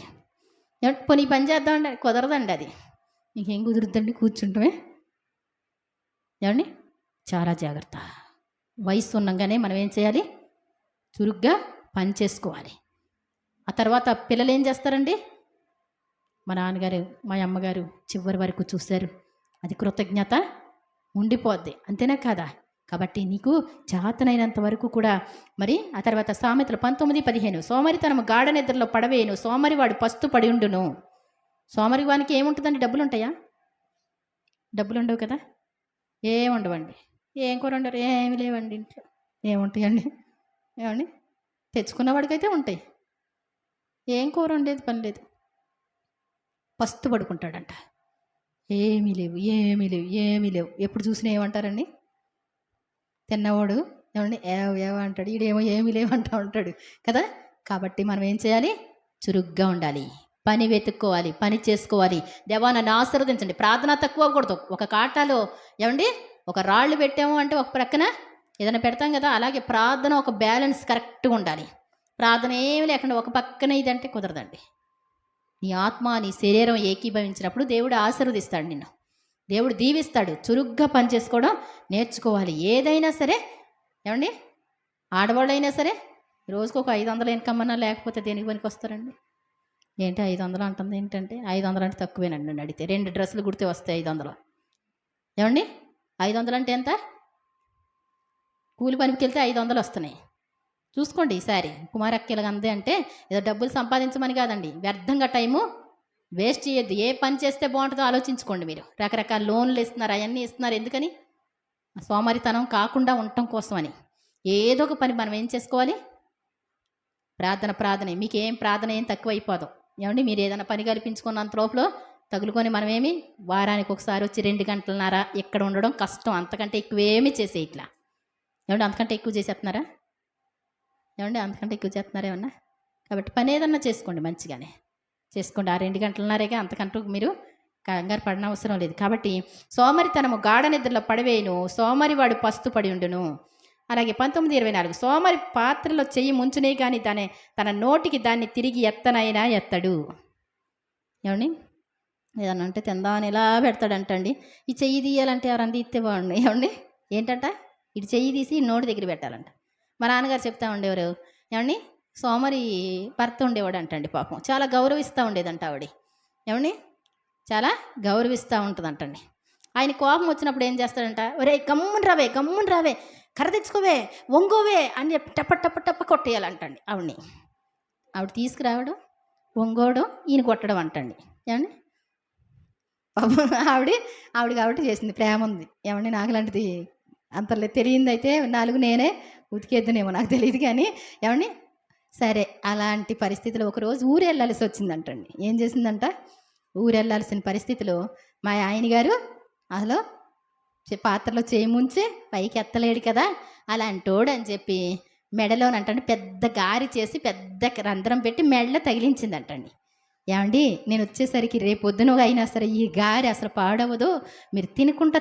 పోనీ ఈ పని చేద్దామండి, కుదరదండి. అది నీకేం కుదురుద్దండి, కూర్చుంటమే. ఏమండి, చాలా జాగ్రత్త. వయసు ఉండగానే మనం ఏం చేయాలి? చురుగ్గా పని చేసుకోవాలి. ఆ తర్వాత పిల్లలు ఏం చేస్తారండి? మా నాన్నగారు, మా అమ్మగారు చివరి వరకు చూశారు, అది కృతజ్ఞత ఉండిపోద్ది. అంతేనా కాదా? కాబట్టి నీకు చేతనైనంత వరకు కూడా మరి. ఆ తర్వాత సామెతలు 19:15. సోమరితనము గాఢ నిద్రలో పడవేయును, సోమరి వాడు పస్తు పడి ఉండును. సోమరి వానికి ఏముంటుందండి? డబ్బులు ఉంటాయా? డబ్బులు ఉండవు కదా. ఏముండవండి. ఏం కూర ఉండరు, ఏమి లేవండి ఇంట్లో. ఏముంటాయండి? ఏమండి, తెచ్చుకున్నవాడికైతే ఉంటాయి. ఏం కూర ఉండేది పని లేదు. పస్తు పడుకుంటాడంట. ఏమీ లేవు, ఏమీ లేవు, ఏమీ లేవు. ఎప్పుడు చూసినా ఏమంటారండి? తిన్నవాడు ఏమండి ఏవో అంటాడు, ఈడేమో ఏమీ లేవంటా ఉంటాడు కదా. కాబట్టి మనం ఏం చేయాలి? చురుగ్గా ఉండాలి, పని వెతుక్కోవాలి, పని చేసుకోవాలి. దేవా నన్ను ఆశీర్వదించండి. ప్రార్థన తక్కువ అవ్వకూడదు. ఒక కాటాలో ఏమండి ఒక రాళ్ళు పెట్టాము అంటే ఒక ప్రక్కన ఏదైనా పెడతాం కదా, అలాగే ప్రార్థన ఒక బ్యాలెన్స్ కరెక్ట్గా ఉండాలి. ప్రార్థన ఏమి లేకుండా ఒక పక్కన ఇదంటే కుదరదండి. నీ ఆత్మ నీ శరీరం ఏకీభవించినప్పుడు దేవుడు ఆశీర్వదిస్తాడు నిన్ను, దేవుడు దీవిస్తాడు. చురుగ్గా పని చేసుకోవడం నేర్చుకోవాలి. ఏదైనా సరే ఏమండి, ఆడవాళ్ళైనా సరే రోజుకు ఒక 500 ఇన్కమ్ అన్నా లేకపోతే దేనికి పనికి వస్తారండి? ఏంటి 500 అంటుంది ఏంటంటే? 500 అంటే తక్కువేనండి నన్ను అడిగితే. 2 డ్రెస్సులు కుడితే వస్తాయి 500. ఏమండి, 500 అంటే ఎంత? కూలి పనికి వెళ్తే 500 వస్తున్నాయి. చూసుకోండి ఈసారి. కుమారక్కలగా అందే అంటే ఏదో డబ్బులు సంపాదించమని కాదండి, వ్యర్థంగా టైము వేస్ట్ చేయొద్దు. ఏ పని చేస్తే బాగుంటుందో ఆలోచించుకోండి మీరు. రకరకాల లోన్లు ఇస్తున్నారు, అవన్నీ ఇస్తున్నారు. ఎందుకని? సోమరితనం కాకుండా ఉండటం కోసమని. ఏదో ఒక పని మనం ఏం చేసుకోవాలి? ప్రార్థన. మీకు ఏం ప్రార్థన ఏం తక్కువ అయిపోదు. ఏమండి, మీరు ఏదైనా పని కల్పించుకున్నంత లోపల తగులుకొని మనమేమి వారానికి ఒకసారి వచ్చి 2 గంటలన్నర ఇక్కడ ఉండడం కష్టం. అంతకంటే ఎక్కువేమీ చేసే ఇట్లా. ఏమండి, అంతకంటే ఎక్కువ చేసేస్తున్నారా? ఏమండి, అంతకంటే ఎక్కువ చేస్తున్నారా ఏమన్నా? కాబట్టి పని ఏదన్నా చేసుకోండి, మంచిగానే చేసుకోండి. ఆ 2 గంటలన్నరేగా, అంతకంటూ మీరు కంగారు పడిన అవసరం లేదు. కాబట్టి సోమరితనము గాఢ నిద్రలో పడవేయును, సోమరి వాడు పస్తు పడి ఉండును. అలాగే 19:24. సోమరి పాత్రలో చెయ్యి ముంచునే కానీ తన నోటికి దాన్ని తిరిగి ఎత్తనైనా ఎత్తడు. ఏమండి, ఏదన్నా అంటే తిందామని ఇలా పెడతాడంటండి. ఈ చెయ్యి తీయాలంటే ఎవరన్నా తీస్తే బాగుండు. ఏమండి, ఏంటంట? ఇటు చెయ్యి తీసి నోటి దగ్గర పెట్టాలంట. మా నాన్నగారు చెప్తా ఉండేవారు. ఏమండి, సోమరి భర్త ఉండేవాడు అంటండి. పాపం చాలా గౌరవిస్తూ ఉండేదంట ఆవిడ. ఏమండి, చాలా గౌరవిస్తూ ఉంటుందంటండి. ఆయన కోపం వచ్చినప్పుడు ఏం చేస్తాడంట? ఒరే గమ్మున రావే, కర్ర తెచ్చుకోవే, వంగోవే అని చెప్పి టప్ప కొట్టేయాలంటండి ఆవిడని. ఆవిడ తీసుకురావడం, వంగోవడం, ఈయన కొట్టడం అంటండి. ఏమండి, పాపం ఆవిడ కాబట్టి చేసింది, ప్రేమ ఉంది. ఏమండి, నాకు లాంటిది అంత తెలియంది అయితే 4 నేనే ఉతికేద్దునేమో, నాకు తెలియదు కానీ. ఏమండి, సరే అలాంటి పరిస్థితిలో ఒకరోజు ఊరు వెళ్ళాల్సి వచ్చిందంటండి. ఏం చేసిందంట? ఊరు వెళ్ళాల్సిన పరిస్థితిలో మా ఆయన గారు అసలు పాత్రలో చేయి ముంచి పైకి ఎత్తలేడు కదా, అలాంటోడు అని చెప్పి మెడలోనంటండి పెద్ద గారి చేసి పెద్ద రంధ్రం పెట్టి మెడలో తగిలించిందంటండి. ఏమండి, నేను వచ్చేసరికి రేపు పొద్దున అయినా సరే ఈ గారి అసలు పాడవదు, మీరు తినుకుంటా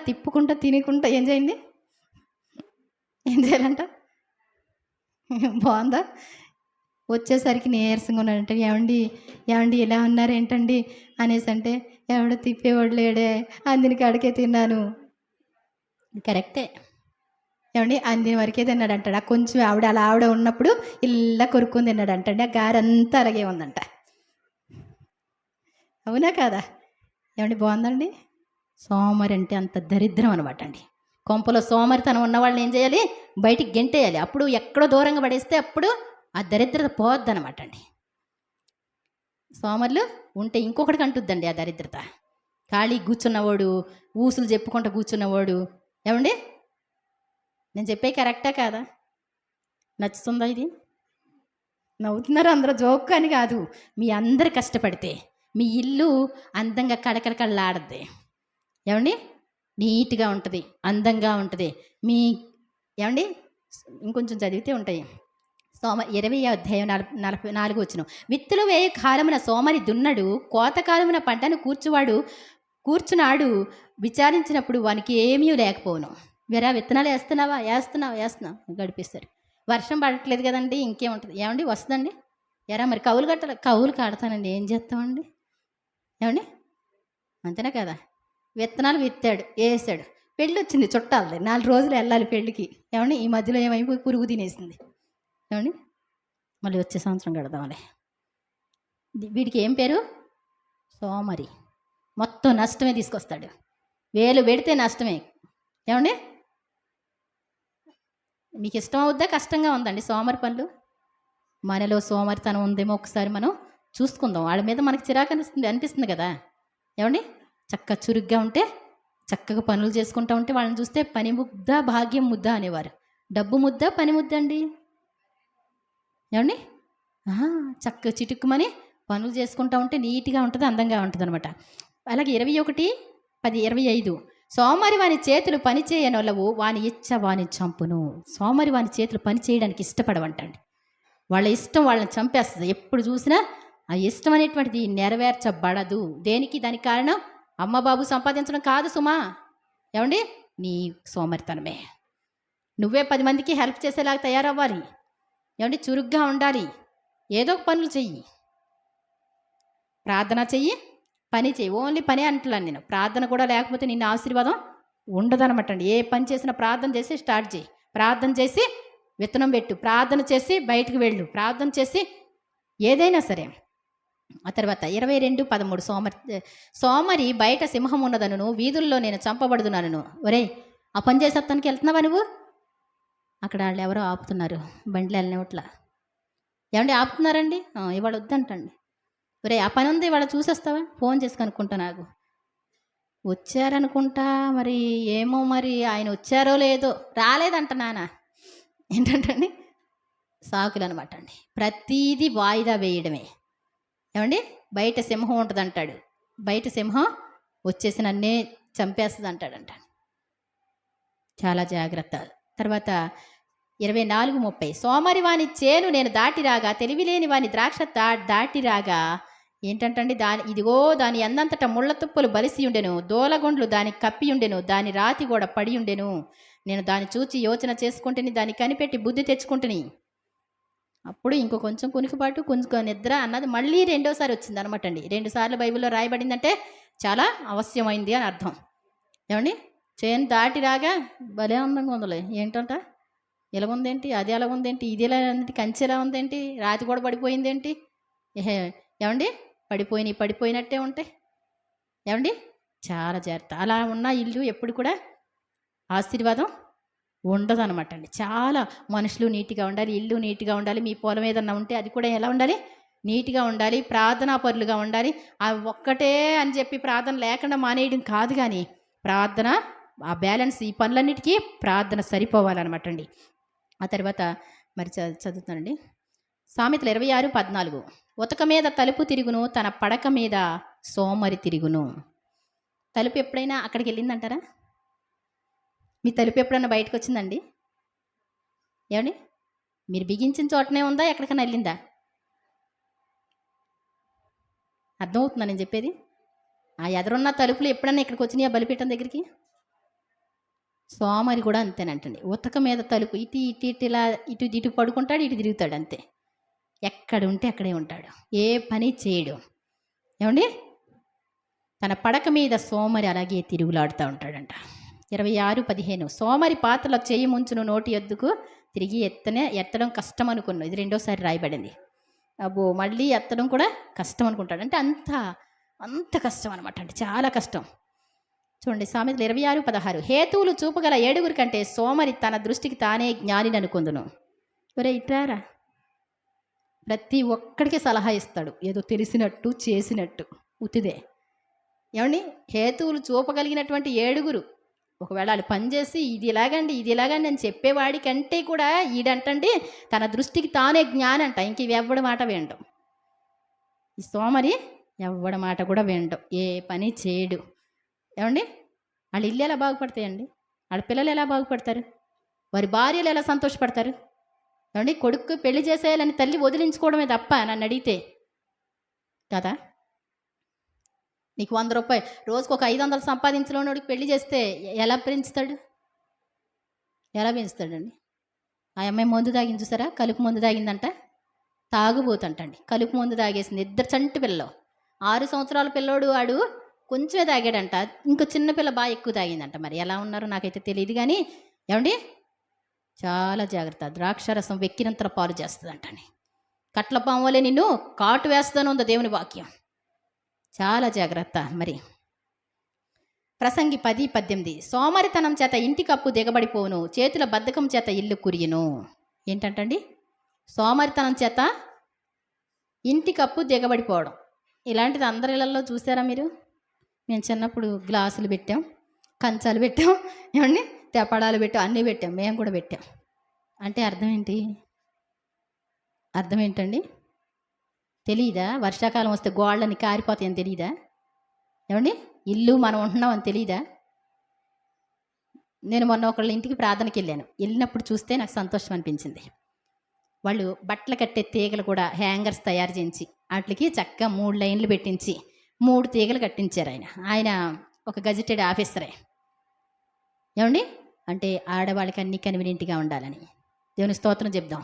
ఏం చేయండి? ఏం చేయాలంట? బాగుందా? వచ్చేసరికి నీరసంగా ఉన్నాడంటే, ఏమండి ఇలా ఉన్నారు ఏంటండి అనేసి అంటే, ఎవడో తిప్పేవాడు లేడే, అందిన కాడికే తిన్నాను. కరెక్టే. ఏమండి, అందిన వరకే తిన్నాడు అంటాడు. కొంచెం ఆవిడ ఉన్నప్పుడు ఇలా కొరుక్కొని తిన్నాడు అంటండి. ఆ గారంతా అలాగే ఉందంట. అవునా కాదా? ఏమండి, బాగుందండి? సోమరి అంటే అంత దరిద్రం అనమాట అండి. కొంపలో సోమరితనం ఉన్నవాళ్ళని ఏం చేయాలి? బయటికి గెంటేయాలి. అప్పుడు ఎక్కడో దూరంగా పడేస్తే అప్పుడు ఆ దరిద్రత పోద్దనమాట అండి. సోమరులు ఉంటే ఇంకొకటికి అంటుద్దండి ఆ దరిద్రత. ఖాళీ కూర్చున్నవాడు, ఊసులు చెప్పుకుంటూ కూర్చున్నవాడు. ఏమండి, నేను చెప్పే కరెక్టా కాదా? నచ్చుతుందా ఇది? నవ్వుతున్నారు అందరూ, జోక్ అని కాదు. మీ అందరు కష్టపడితే మీ ఇల్లు అందంగా కళకళలాడద్ది. ఏమండి, నీట్గా ఉంటుంది, అందంగా ఉంటుంది. మీ ఏమండి, ఇంకొంచెం చదివితే ఉంటాయి. 20వ అధ్యాయం 44 వచనం. విత్తులు వేయ కాలమున సోమరి దున్నడు, కోత కాలమున పంటను కూర్చున్నాడు. విచారించినప్పుడు వానికి ఏమీ లేకపోను. వేరే విత్తనాలు వేస్తున్నావు గడిపిస్తారు. వర్షం పడట్లేదు కదండి, ఇంకేముంటుంది? ఏమండి, వస్తుందండి. మరి కౌలు కడతానండి, ఏం చేస్తామండి? ఏమండి, అంతేనా కదా? విత్తనాలు విత్తాడు, వేసాడు, పెళ్ళి వచ్చింది, చుట్టాలి, 4 రోజులు వెళ్ళాలి పెళ్ళికి. ఏమండి, ఈ మధ్యలో ఏమైపోయి పురుగు తినేసింది. ఏమండి, మళ్ళీ వచ్చే సంవత్సరం కడదాంలే. వీడికి ఏం పేరు? సోమరి. మొత్తం నష్టమే తీసుకొస్తాడు. వేలు పెడితే నష్టమే. ఏమండి, మీకు ఇష్టం అవుద్దా, కష్టంగా ఉందండి సోమరి పనులు? మనలో సోమరితనం ఉందేమో ఒకసారి మనం చూసుకుందాం. వాళ్ళ మీద మనకి చిరాకు అనిపిస్తుంది కదా. ఏమండి, చక్కగా చురుగ్గా ఉంటే, చక్కగా పనులు చేసుకుంటూ ఉంటే వాళ్ళని చూస్తే పని ముద్ద భాగ్యం ముద్ద అనేవారు. డబ్బు ముద్ద పని ముద్ద అండి. ఏమండి, చక్కగా చిటుక్కుమని పనులు చేసుకుంటూ ఉంటే నీట్గా ఉంటుంది, అందంగా ఉంటుంది అనమాట. అలాగే 21:10-25. సోమరి వాని చేతులు పని చేయనొల్లవు, వాని ఇచ్చ వాని చంపును. సోమరి వాని చేతులు పని చేయడానికి ఇష్టపడవంటండి. వాళ్ళ ఇష్టం వాళ్ళని చంపేస్తుంది. ఎప్పుడు చూసినా ఆ ఇష్టం అనేటువంటిది నెరవేర్చబడదు. దేనికి? దానికి కారణం అమ్మ బాబు సంపాదించడం కాదు సుమా. ఏమండి, నీ సోమరితనమే. నువ్వే 10 మందికి హెల్ప్ చేసేలాగా తయారవ్వాలి. ఏమండి, చురుగ్గా ఉండాలి, ఏదో ఒక పనులు చెయ్యి, ప్రార్థన చెయ్యి, పని చెయ్యి. ఓన్లీ పని అంటున్నాను నేను. ప్రార్థన కూడా లేకపోతే నిన్న ఆశీర్వాదం ఉండదనమాట అండి. ఏ పని చేసినా ప్రార్థన చేసి స్టార్ట్ చేయి, ప్రార్థన చేసి విత్తనం పెట్టు, ప్రార్థన చేసి బయటకు వెళ్ళు, ప్రార్థన చేసి ఏదైనా సరే. ఆ తర్వాత 22:13. సోమరి బయట సింహం ఉన్నదను, వీధుల్లో నేను చంపబడుతున్నాను. ఒరే, ఆ పని చేసేస్తానికి వెళ్తున్నావా నువ్వు? అక్కడ వాళ్ళు ఎవరో ఆపుతున్నారు, బండ్లు వెళ్ళనివట్ల. ఏమండి, ఆపుతున్నారండి? ఇవాళ వద్దంటండి. ఒరే, ఆ పని ఉంది, ఇవాళ చూసేస్తావా? ఫోన్ చేసి కనుక్కుంటా. నాకు వచ్చారనుకుంటా, మరి ఏమో, మరి ఆయన వచ్చారో లేదో. రాలేదంట నాన్న. ఏంటంటండి, సాకులు అనమాట అండి. ప్రతీది వాయిదా వేయడమే. ఏమండి, బయట సింహం ఉంటుంది అంటాడు, బయట సింహం వచ్చేసి నన్నే చంపేస్తుంది అంటాడంట. చాలా జాగ్రత్త. తర్వాత 24:30. సోమరి వాని చేను నేను దాటిరాగా, తెలివిలేని వాని ద్రాక్ష దాటిరాగా. ఏంటంటండి, ఇదిగో దాని అన్నంతటా ముళ్ళ తుప్పలు బలిసి ఉండెను, దోలగొండ్లు దానికి కప్పి ఉండెను, దాని రాతి కూడా పడి ఉండెను. నేను దాన్ని చూచి యోచన చేసుకుంటుని, దాన్ని కనిపెట్టి బుద్ధి తెచ్చుకుంటుని. అప్పుడు ఇంకో కొంచెం కునికిపాటు, కొంచెం నిద్ర అన్నది మళ్ళీ రెండోసారి వచ్చింది అనమాట అండి. 2 సార్లు బైబిల్లో రాయబడిందంటే చాలా అవశ్యమైంది అని అర్థం. ఏమండి, చేను దాటి రాగా భలే అందంగా ఉందిలే, ఏంటంట, ఎలాగుందేంటి, అది ఎలాగుందేంటి, ఇది ఎలా ఉంది, కంచె ఎలా ఉందేంటి, రాతి కూడా పడిపోయిందేంటి. ఏమండి, పడిపోయినట్టే ఉంటాయి. ఏమండి, చాలా జాగ్రత్త. అలా ఉన్న ఇల్లు ఎప్పుడు కూడా ఆశీర్వాదం ఉండదు అనమాట అండి. చాలా మనుషులు నీట్గా ఉండాలి, ఇల్లు నీట్గా ఉండాలి. మీ పొలం ఏదన్నా ఉంటే అది కూడా ఎలా ఉండాలి, నీట్గా ఉండాలి, ప్రార్థనా పరులుగా ఉండాలి. ఆ ఒక్కటే అని చెప్పి ప్రార్థన లేకుండా మానేయడం కాదు, కానీ ప్రార్థన, ఆ బ్యాలెన్స్, ఈ పనులన్నిటికీ ప్రార్థన సరిపోవాలన్నమాట అండి. ఆ తర్వాత మరి చదువుతానండి. సామెతలు 26:14. ఉతక మీద తలుపు తిరుగును, తన పడక మీద సోమరి తిరుగును. తలుపు ఎప్పుడైనా అక్కడికి వెళ్ళిందంటారా? మీ తలుపు ఎప్పుడన్నా బయటకు వచ్చిందండి? ఏమండి, మీరు బిగించిన చోటనే ఉందా, ఎక్కడికైనా వెళ్ళిందా? అర్థమవుతుందా నేను చెప్పేది? ఆ ఎదురున్న తలుపులు ఎప్పుడన్నా ఇక్కడికి వచ్చినాయా, బలిపీఠం దగ్గరికి? సోమరి కూడా అంతేనంటండి. ఉతక మీద తలుపు, ఇటు పడుకుంటాడు, ఇటు తిరుగుతాడు, అంతే. ఎక్కడ ఉంటే అక్కడే ఉంటాడు, ఏ పని చేయడు. ఏమండి, తన పడక మీద సోమరి అలాగే తిరుగులాడుతూ ఉంటాడంట. 26:15. సోమరి పాత్రలో చేయి ముంచును, నోటి ఎద్దుకు తిరిగి ఎత్తడం కష్టం అనుకున్నాను. ఇది రెండోసారి రాయబడింది. అబ్బో, మళ్ళీ ఎత్తడం కూడా కష్టం అనుకుంటాడు. అంటే అంత కష్టం అనమాట అండి, చాలా కష్టం. చూడండి, సామెతలు 26:16. హేతువులు చూపగల 7 కంటే సోమరి తన దృష్టికి తానే జ్ఞానిని అనుకుందును. ఒరే, ఇట్రారా. ప్రతి ఒక్కడికి సలహా ఇస్తాడు, ఏదో తెలిసినట్టు చేసినట్టు, ఉతిదే. ఏమండి హేతువులు చూపగలిగినటువంటి 7. ఒకవేళ వాళ్ళు పనిచేసి ఇది ఇలాగండి ఇది ఇలాగండి అని చెప్పేవాడి కంటే కూడా ఈడంటండి తన దృష్టికి తానే జ్ఞానంట. ఇంక ఇవి ఎవ్వడి మాట వినడం. ఈ సోమరి ఎవ్వడి మాట కూడా వినడం, ఏ పని చేయడు. ఏమండి వాళ్ళ ఇల్లు ఎలా బాగుపడతాయండి? వాళ్ళ పిల్లలు ఎలా బాగుపడతారు? వారి భార్యలు ఎలా సంతోషపడతారు? ఏమండి కొడుకు పెళ్లి చేసేయాలని తల్లి వదిలించుకోవడమే తప్ప నన్ను అడిగితే కదా. నీకు 100 రూపాయలు రోజుకు ఒక 500 సంపాదించలేనోడికి పెళ్లి చేస్తే ఎలా పెంచుతాడు? ఎలా పెంచుతాడండి? ఆ అమ్మాయి మందు తాగింది చూసారా, కలుపు మందు తాగిందంట, తాగుబోతంటండి. కలుపు మందు తాగేసింది. 2 చంటి పిల్లలు, 6 సంవత్సరాల పిల్లోడు వాడు కొంచెమే తాగాడంట, ఇంకో చిన్న పిల్ల బాగా ఎక్కువ తాగిందంట. మరి ఎలా ఉన్నారో నాకైతే తెలియదు కానీ ఏమండి చాలా జాగ్రత్త. ద్రాక్షరసం వెక్కినంతల పాలు చేస్తుందంటండి. కట్ల పాము వలె నిన్ను కాటు వేస్తాను ఉందో దేవుని వాక్యం. చాలా జాగ్రత్త. మరి ప్రసంగి 10:18 సోమరితనం చేత ఇంటి కప్పు దిగబడిపోవును, చేతుల బద్ధకం చేత ఇల్లు కురియును. ఏంటంటండి? సోమరితనం చేత ఇంటి కప్పు దిగబడిపోవడం. ఇలాంటిది అందరి ఇళ్ళల్లో చూసారా మీరు? మేము చిన్నప్పుడు గ్లాసులు పెట్టాం, కంచాలు పెట్టాం, ఏమండి తెపడాలు పెట్టాం, అన్నీ పెట్టాం, మేము కూడా పెట్టాం. అంటే అర్థం ఏంటి? అర్థం ఏంటండి? తెలీదా? వర్షాకాలం వస్తే గోళ్ళని కారిపోతాయని తెలీదా? ఏమండి ఇల్లు మనం ఉంటున్నాం అని తెలీదా? నేను మొన్న ఒకళ్ళ ఇంటికి ప్రార్థనకి వెళ్ళినప్పుడు చూస్తే నాకు సంతోషం అనిపించింది. వాళ్ళు బట్టలు కట్టే తీగలు కూడా హ్యాంగర్స్ తయారు చేయించి వాటికి చక్కగా 3 లైన్లు పెట్టించి 3 తీగలు కట్టించారు. ఆయన ఒక గజెటెడ్ ఆఫీసరే. ఏమండి అంటే ఆడవాళ్ళకి అన్నీ కన్వీనియంట్గా ఉండాలని దేవుని స్తోత్రం చెప్దాం.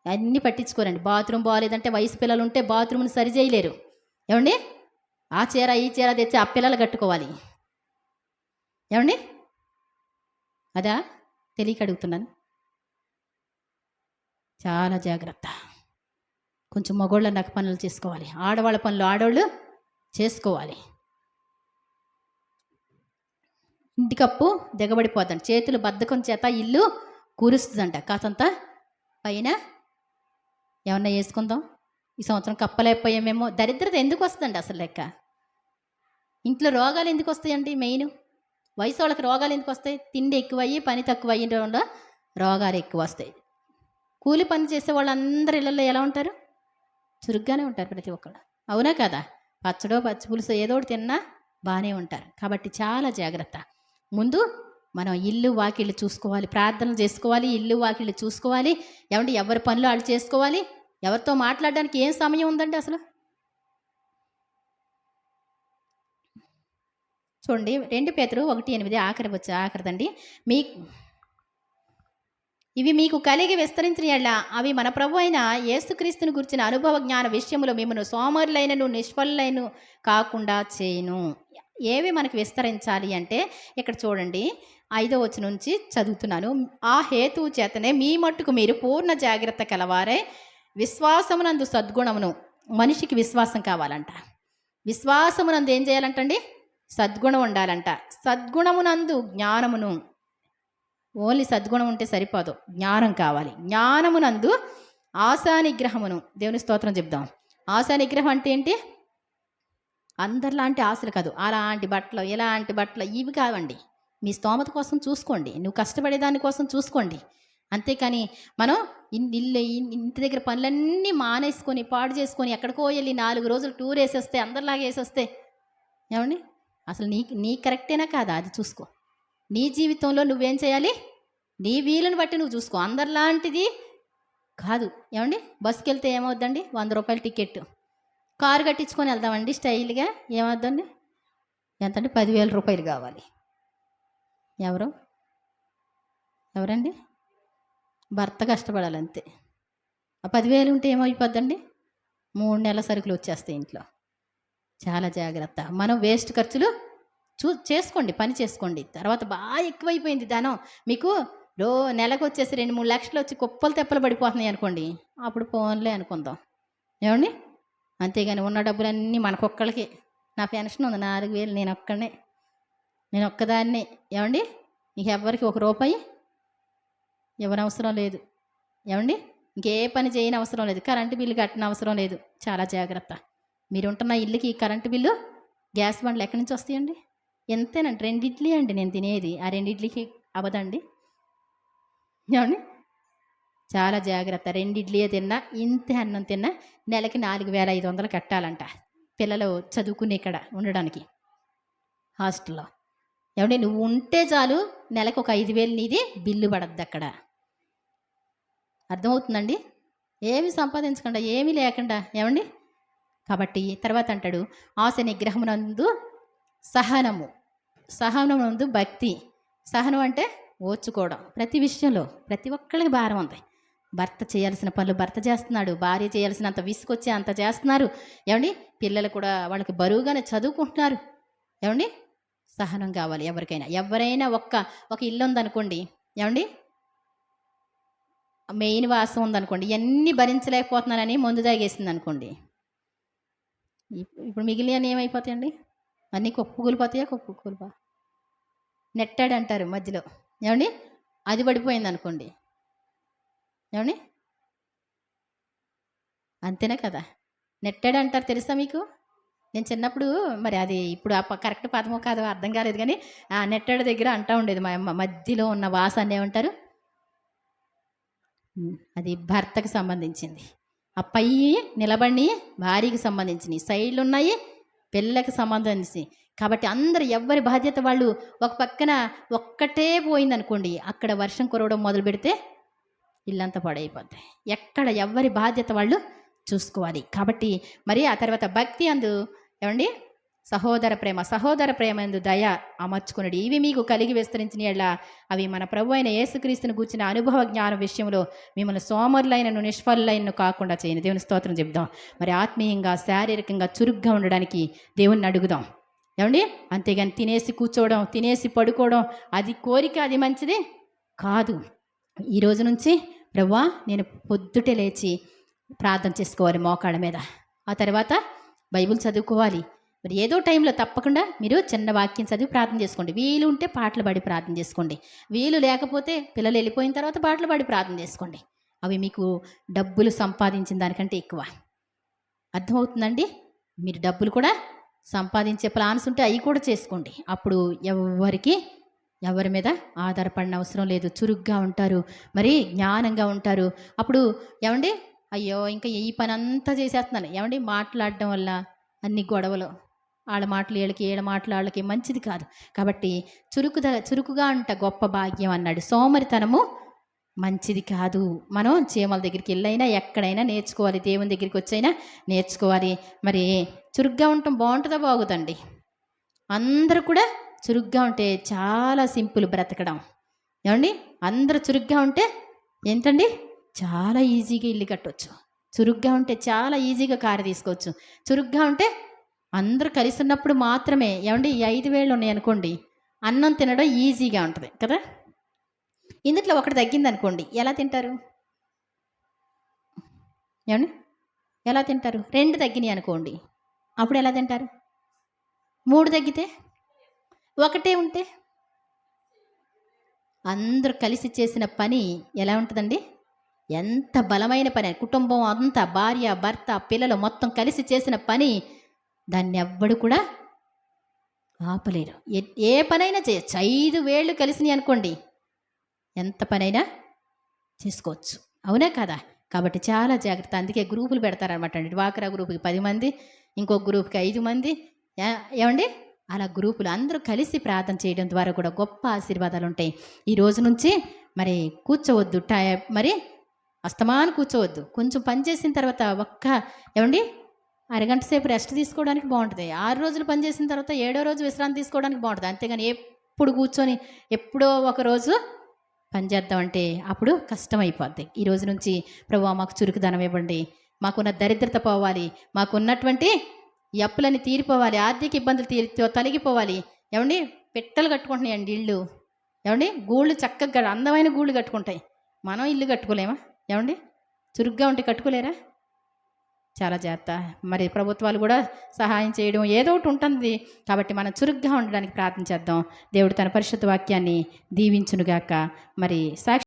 అన్నీ పట్టించుకోరండి. బాత్రూమ్ బాగాలేదంటే వయసు పిల్లలు ఉంటే బాత్రూమ్ని సరి చేయలేరు. ఏమండి ఆ చీర ఈ చీర తెచ్చి ఆ పిల్లలు కట్టుకోవాలి. ఏమండి అదా తెలియక అడుగుతున్నాను. చాలా జాగ్రత్త. కొంచెం మగోళ్ళ నాకు పనులు చేసుకోవాలి, ఆడవాళ్ళ పనులు ఆడవాళ్ళు చేసుకోవాలి. ఇంటి కప్పు దిగబడిపోద్దంట, చేతులు బద్ధకం చేత ఇల్లు కూరుస్తుందంట. కాసంతా పైన ఏమన్నా వేసుకుందాం. ఈ సంవత్సరం కప్పలేకపోయామేమో. దరిద్రత ఎందుకు వస్తుందండి అసలు లెక్క? ఇంట్లో రోగాలు ఎందుకు వస్తాయండి? మెయిన్ వయసు వాళ్ళకి రోగాలు ఎందుకు వస్తాయి? తిండి ఎక్కువయ్యి పని తక్కువ అయ్యడం రోగాలు ఎక్కువ వస్తాయి. కూలి పని చేసే వాళ్ళందరి ఇళ్ళల్లో ఎలా ఉంటారు? చురుగ్గానే ఉంటారు ప్రతి ఒక్కళ్ళు. అవునా కదా? పచ్చడో పచ్చి పులుసు ఏదో ఒకటి తిన్నా బాగానే ఉంటారు. కాబట్టి చాలా జాగ్రత్త. ముందు మనం ఇల్లు వాకిళ్ళు చూసుకోవాలి, ప్రార్థనలు చేసుకోవాలి, ఇల్లు వాకిళ్ళు చూసుకోవాలి. ఏమంటే ఎవరి పనులు వాళ్ళు చేసుకోవాలి. ఎవరితో మాట్లాడడానికి ఏం సమయం ఉందండి అసలు? చూడండి 2 పేతురు 1:8 ఆఖరిదండి. ఇవి మీకు కలిగి విస్తరించిన యెడల అవి మన ప్రభు అయిన యేసుక్రీస్తుని గురించిన అనుభవ జ్ఞాన విషయములో మిమ్మల్ని సోమరులైనను నిష్ఫలులైన కాకుండా చేయును. ఏవి మనకు విస్తరించాలి అంటే ఇక్కడ చూడండి 5వ వచనం నుంచి చదువుతున్నాను. ఆ హేతువు చేతనే మీ మట్టుకు మీరు పూర్ణ జాగ్రత్త కలవారే విశ్వాసమునందు సద్గుణమును, మనిషికి విశ్వాసం కావాలంట. విశ్వాసమునందు ఏం చేయాలంటండి? సద్గుణం ఉండాలంట. సద్గుణమునందు జ్ఞానమును, ఓన్లీ సద్గుణం ఉంటే సరిపోదు, జ్ఞానం కావాలి. జ్ఞానమునందు ఆశానిగ్రహమును, దేవుని స్తోత్రం చెప్దాం. ఆశానిగ్రహం అంటే ఏంటి? అందరిలాంటి ఆశలు కాదు. అలాంటి బట్టలు ఇలాంటి బట్టలు ఇవి కావండి. మీ స్తోమత కోసం చూసుకోండి, నువ్వు కష్టపడేదాని కోసం చూసుకోండి. అంతేకాని మనం ఇంటి దగ్గర పనులన్నీ మానేసుకొని పాడు చేసుకొని ఎక్కడికో వెళ్ళి 4 రోజులు టూర్ వేసేస్తే అందరిలాగా వేసేస్తే ఏమండి అసలు నీ కరెక్టేనా కాదా అది చూసుకో. నీ జీవితంలో నువ్వేం చేయాలి? నీ వీలుని బట్టి నువ్వు చూసుకో. అందరిలాంటిది కాదు. ఏమండి బస్సుకి వెళ్తే ఏమవుద్దండి? 100 రూపాయల టికెట్. కారు కట్టించుకొని వెళ్దామండి స్టైల్గా, ఏమవుద్దండి? ఎంతండి? 10,000 రూపాయలు కావాలి. ఎవరండి? భర్త కష్టపడాలి అంతే. ఆ 10,000 ఉంటే ఏమైపోద్దండి? 3 నెలల సరుకులు వచ్చేస్తాయి ఇంట్లో. చాలా జాగ్రత్త. మనం వేస్ట్ ఖర్చులు చేసుకోండి, పని చేసుకోండి. తర్వాత బాగా ఎక్కువైపోయింది ధనం మీకు, నెలకు వచ్చేసి 2-3 లక్షలు వచ్చి కుప్పలు తెప్పలు పడిపోతున్నాయి అనుకోండి, అప్పుడు ఫోన్లే అనుకుందాం. ఏమండి అంతేగాని ఉన్న డబ్బులన్నీ మనకొక్కళ్ళకి. నా పెన్షన్ ఉంది 4,000, నేను ఒక్కదాన్నే. ఏమండి నీకు ఎవ్వరికి 1 రూపాయి ఇవ్వనవసరం లేదు. ఏమండి ఇంకే పని చేయని అవసరం లేదు. కరెంటు బిల్లు కట్టిన అవసరం లేదు. చాలా జాగ్రత్త. మీరు ఉంటున్న ఇల్లుకి కరెంటు బిల్లు గ్యాస్ బండ్లు ఎక్కడి నుంచి వస్తాయండి? ఎంతేనండి 2 ఇడ్లీ అండి నేను తినేది. ఆ 2 ఇడ్లీకి అవ్వదండి? ఏవండి? చాలా జాగ్రత్త. 2 ఇడ్లీయే తిన్నా, ఇంతే అన్నం తిన్నా నెలకి 4,500 కట్టాలంట. పిల్లలు చదువుకునే ఇక్కడ ఉండడానికి హాస్టల్‌లో. ఏవండి నువ్వు ఉంటే చాలు నెలకు ఒక 5,000 నీది బిల్లు పడద్దక్కడ. అర్థమవుతుందండి? ఏమి సంపాదించకుండా, ఏమీ లేకుండా ఏవండి? కాబట్టి తర్వాత అంటాడు, ఆశ నిగ్రహమునందు సహనము, సహనమునందు భక్తి. సహనం అంటే ఓర్చుకోవడం. ప్రతి విషయంలో ప్రతి ఒక్కళ్ళకి భారం ఉంది. భర్త చేయాల్సిన పనులు భర్త చేస్తున్నాడు, భార్య చేయాల్సినంత విసుకొచ్చే అంత చేస్తున్నారు. ఏమండి? పిల్లలు కూడా వాళ్ళకి బరువుగానే చదువుకుంటున్నారు. ఏమండి? సహనం కావాలి ఎవరికైనా. ఎవరైనా ఒక ఇల్లు ఉందనుకోండి, ఏమండి? మెయిన్ వాసం ఉందనుకోండి, ఇవన్నీ భరించలేకపోతున్నానని మందు తాగేసింది అనుకోండి, ఇప్పుడు మిగిలిన ఏమైపోతాయండి? అన్నీ కుప్పకూలిపోతాయా? కుప్పకూలిపో నెట్టాడు అంటారు మధ్యలో. ఏమండి? అది పడిపోయింది అనుకోండి, ఏమండి? అంతేనే కదా. నెట్టాడు అంటారు తెలుసా మీకు? నేను చిన్నప్పుడు మరి అది ఇప్పుడు కరెక్ట్ పదమో కాదో అర్థం కాలేదు, కానీ ఆ నెట్టాడు దగ్గర అంటూ ఉండేది మా అమ్మ, మధ్యలో ఉన్న వాసాన్ని ఏమంటారు? అది భర్తకు సంబంధించింది. ఆ పై నిలబడి భార్యకి సంబంధించినవి, సైడ్లు ఉన్నాయి పిల్లకి సంబంధించి. కాబట్టి అందరు ఎవరి బాధ్యత వాళ్ళు. ఒక పక్కన ఒక్కటే పోయిందనుకోండి, అక్కడ వర్షం కురవడం మొదలు పెడితే ఇల్లంతా పాడైపోద్ది. ఎక్కడ ఎవరి బాధ్యత వాళ్ళు చూసుకోవాలి. కాబట్టి మరి ఆ తర్వాత భక్తి అందు ఏమండి? సహోదర ప్రేమ ఎందు దయ అమర్చుకున్నాడు. ఇవి మీకు కలిగి విస్తరించిన ఎడల అవి మన ప్రభు అయిన యేసుక్రీస్తుని గూర్చిన అనుభవ జ్ఞానం విషయంలో మిమ్మల్ని సోమరులైనను నిష్ఫలులైనను కాకుండా చేయను. దేవుని స్తోత్రం చెప్దాం. మరి ఆత్మీయంగా శారీరకంగా చురుగ్గా ఉండడానికి దేవుణ్ణి అడుగుదాం. ఏమండి? అంతేగాని తినేసి కూర్చోవడం, తినేసి పడుకోవడం, అది కోరిక, అది మంచిది కాదు. ఈ రోజు నుంచి ప్రభువా నేను పొద్దుటే లేచి ప్రార్థన చేసుకోవాలి మోకాళ్ళ మీద. ఆ తర్వాత బైబిల్ చదువుకోవాలి. మరి ఏదో టైంలో తప్పకుండా మీరు చిన్న వాక్యం చదివి ప్రార్థన చేసుకోండి. వీలు ఉంటే పాటలు పాడి ప్రార్థన చేసుకోండి. వీలు లేకపోతే పిల్లలు వెళ్ళిపోయిన తర్వాత పాటలు పాడి ప్రార్థన చేసుకోండి. అవి మీకు డబ్బులు సంపాదించిన దానికంటే ఎక్కువ. అర్థమవుతుందండి? మీరు డబ్బులు కూడా సంపాదించే ప్లాన్స్ ఉంటే అవి కూడా చేసుకోండి. అప్పుడు ఎవరి మీద ఆధారపడిన అవసరం లేదు. చురుగ్గా ఉంటారు, మరి జ్ఞానంగా ఉంటారు. అప్పుడు ఏమండి? అయ్యో ఇంకా ఈ పని అంతా చేసేస్తున్నాను, ఏమండి? మాట్లాడడం వల్ల అన్ని గొడవలు, వాళ్ళ మాటలు వీళ్ళకి, వీళ్ళ మాటలు వాళ్ళకి మంచిది కాదు. కాబట్టి చురుకుగా అంట గొప్ప భాగ్యం అన్నాడు. సోమరితనము మంచిది కాదు. మనం చీమల దగ్గరికి వెళ్ళైనా ఎక్కడైనా నేర్చుకోవాలి. దేవుని దగ్గరికి వచ్చైనా నేర్చుకోవాలి. మరి చురుగ్గా ఉండటం బాగుంటుందా? బాగుందండి. అందరూ కూడా చురుగ్గా ఉంటే చాలా సింపుల్ బ్రతకడం. ఏమండి? అందరూ చురుగ్గా ఉంటే ఏంటండి? చాలా ఈజీగా ఇల్లు కట్టవచ్చు. చురుగ్గా ఉంటే చాలా ఈజీగా కారు తీసుకోవచ్చు. చురుగ్గా ఉంటే అందరూ కలిసి ఉన్నప్పుడు మాత్రమే. ఏమండి? ఈ 5 వేళ్ళు ఉన్నాయి అనుకోండి, అన్నం తినడం ఈజీగా ఉంటుంది కదా. ఇందుట్లో ఒకటి తగ్గింది అనుకోండి, ఎలా తింటారు? ఏమండి? ఎలా తింటారు? 2 తగ్గినాయి అనుకోండి, అప్పుడు ఎలా తింటారు? 3 తగ్గితే, ఒకటే ఉంటే అందరూ కలిసి చేసిన పని ఎలా ఉంటుందండి? ఎంత బలమైన పని. కుటుంబం అంతా, భార్య భర్త పిల్లలు మొత్తం కలిసి చేసిన పని, దాన్ని ఎవ్వడు కూడా ఆపలేరు. ఏ పనైనా చేయొచ్చు. 5 వేళ్ళు కలిసినాయి అనుకోండి, ఎంత పనైనా చేసుకోవచ్చు. అవునా కదా? కాబట్టి చాలా జాగ్రత్త. అందుకే గ్రూపులు పెడతారనమాట అండి. డ్వాక్రా గ్రూప్కి 10 మంది, ఇంకో గ్రూప్కి 5 మంది. ఏమండి? అలా గ్రూపులు అందరూ కలిసి ప్రార్థన చేయడం ద్వారా కూడా గొప్ప ఆశీర్వాదాలు ఉంటాయి. ఈ రోజు నుంచి మరి కూర్చోవద్దు, మరి అస్తమానం కూర్చోవద్దు. కొంచెం పని చేసిన తర్వాత ఏమండి? అరగంట సేపు రెస్ట్ తీసుకోవడానికి బాగుంటుంది. 6 రోజులు పని చేసిన తర్వాత 7వ రోజు విశ్రాంతి తీసుకోవడానికి బాగుంటుంది. అంతేగాని ఎప్పుడు కూర్చొని ఎప్పుడో ఒక రోజు పని చేద్దామంటే అప్పుడు కష్టమైపోద్ది. ఈ రోజు నుంచి ప్రభువా మాకు చురుకుదనం ఇవ్వండి, మాకున్న దరిద్రత పోవాలి, మాకున్నటువంటి ఈ అప్పులన్నీ తీరిపోవాలి, ఆర్థిక ఇబ్బందులు తొలగిపోవాలి. ఏమండి? పెట్టెలు కట్టుకుంటున్నాయండి ఇళ్ళు. ఏమండి? గూళ్ళు చక్కగా అందమైన గూళ్ళు కట్టుకుంటాయి. మనం ఇల్లు కట్టుకోలేమా? ఏమండి? చురుగ్గా ఉంటే కట్టుకోలేరా? చాలా జాగ్రత్త. మరి ప్రభుత్వాలు కూడా సహాయం చేయడం ఏదో ఒకటి ఉంటుంది. కాబట్టి మనం చురుగ్గా ఉండడానికి ప్రార్థన చేద్దాం. దేవుడు తన పరిశుద్ధ వాక్యాన్ని దీవించునుగాక. మరి సాక్షి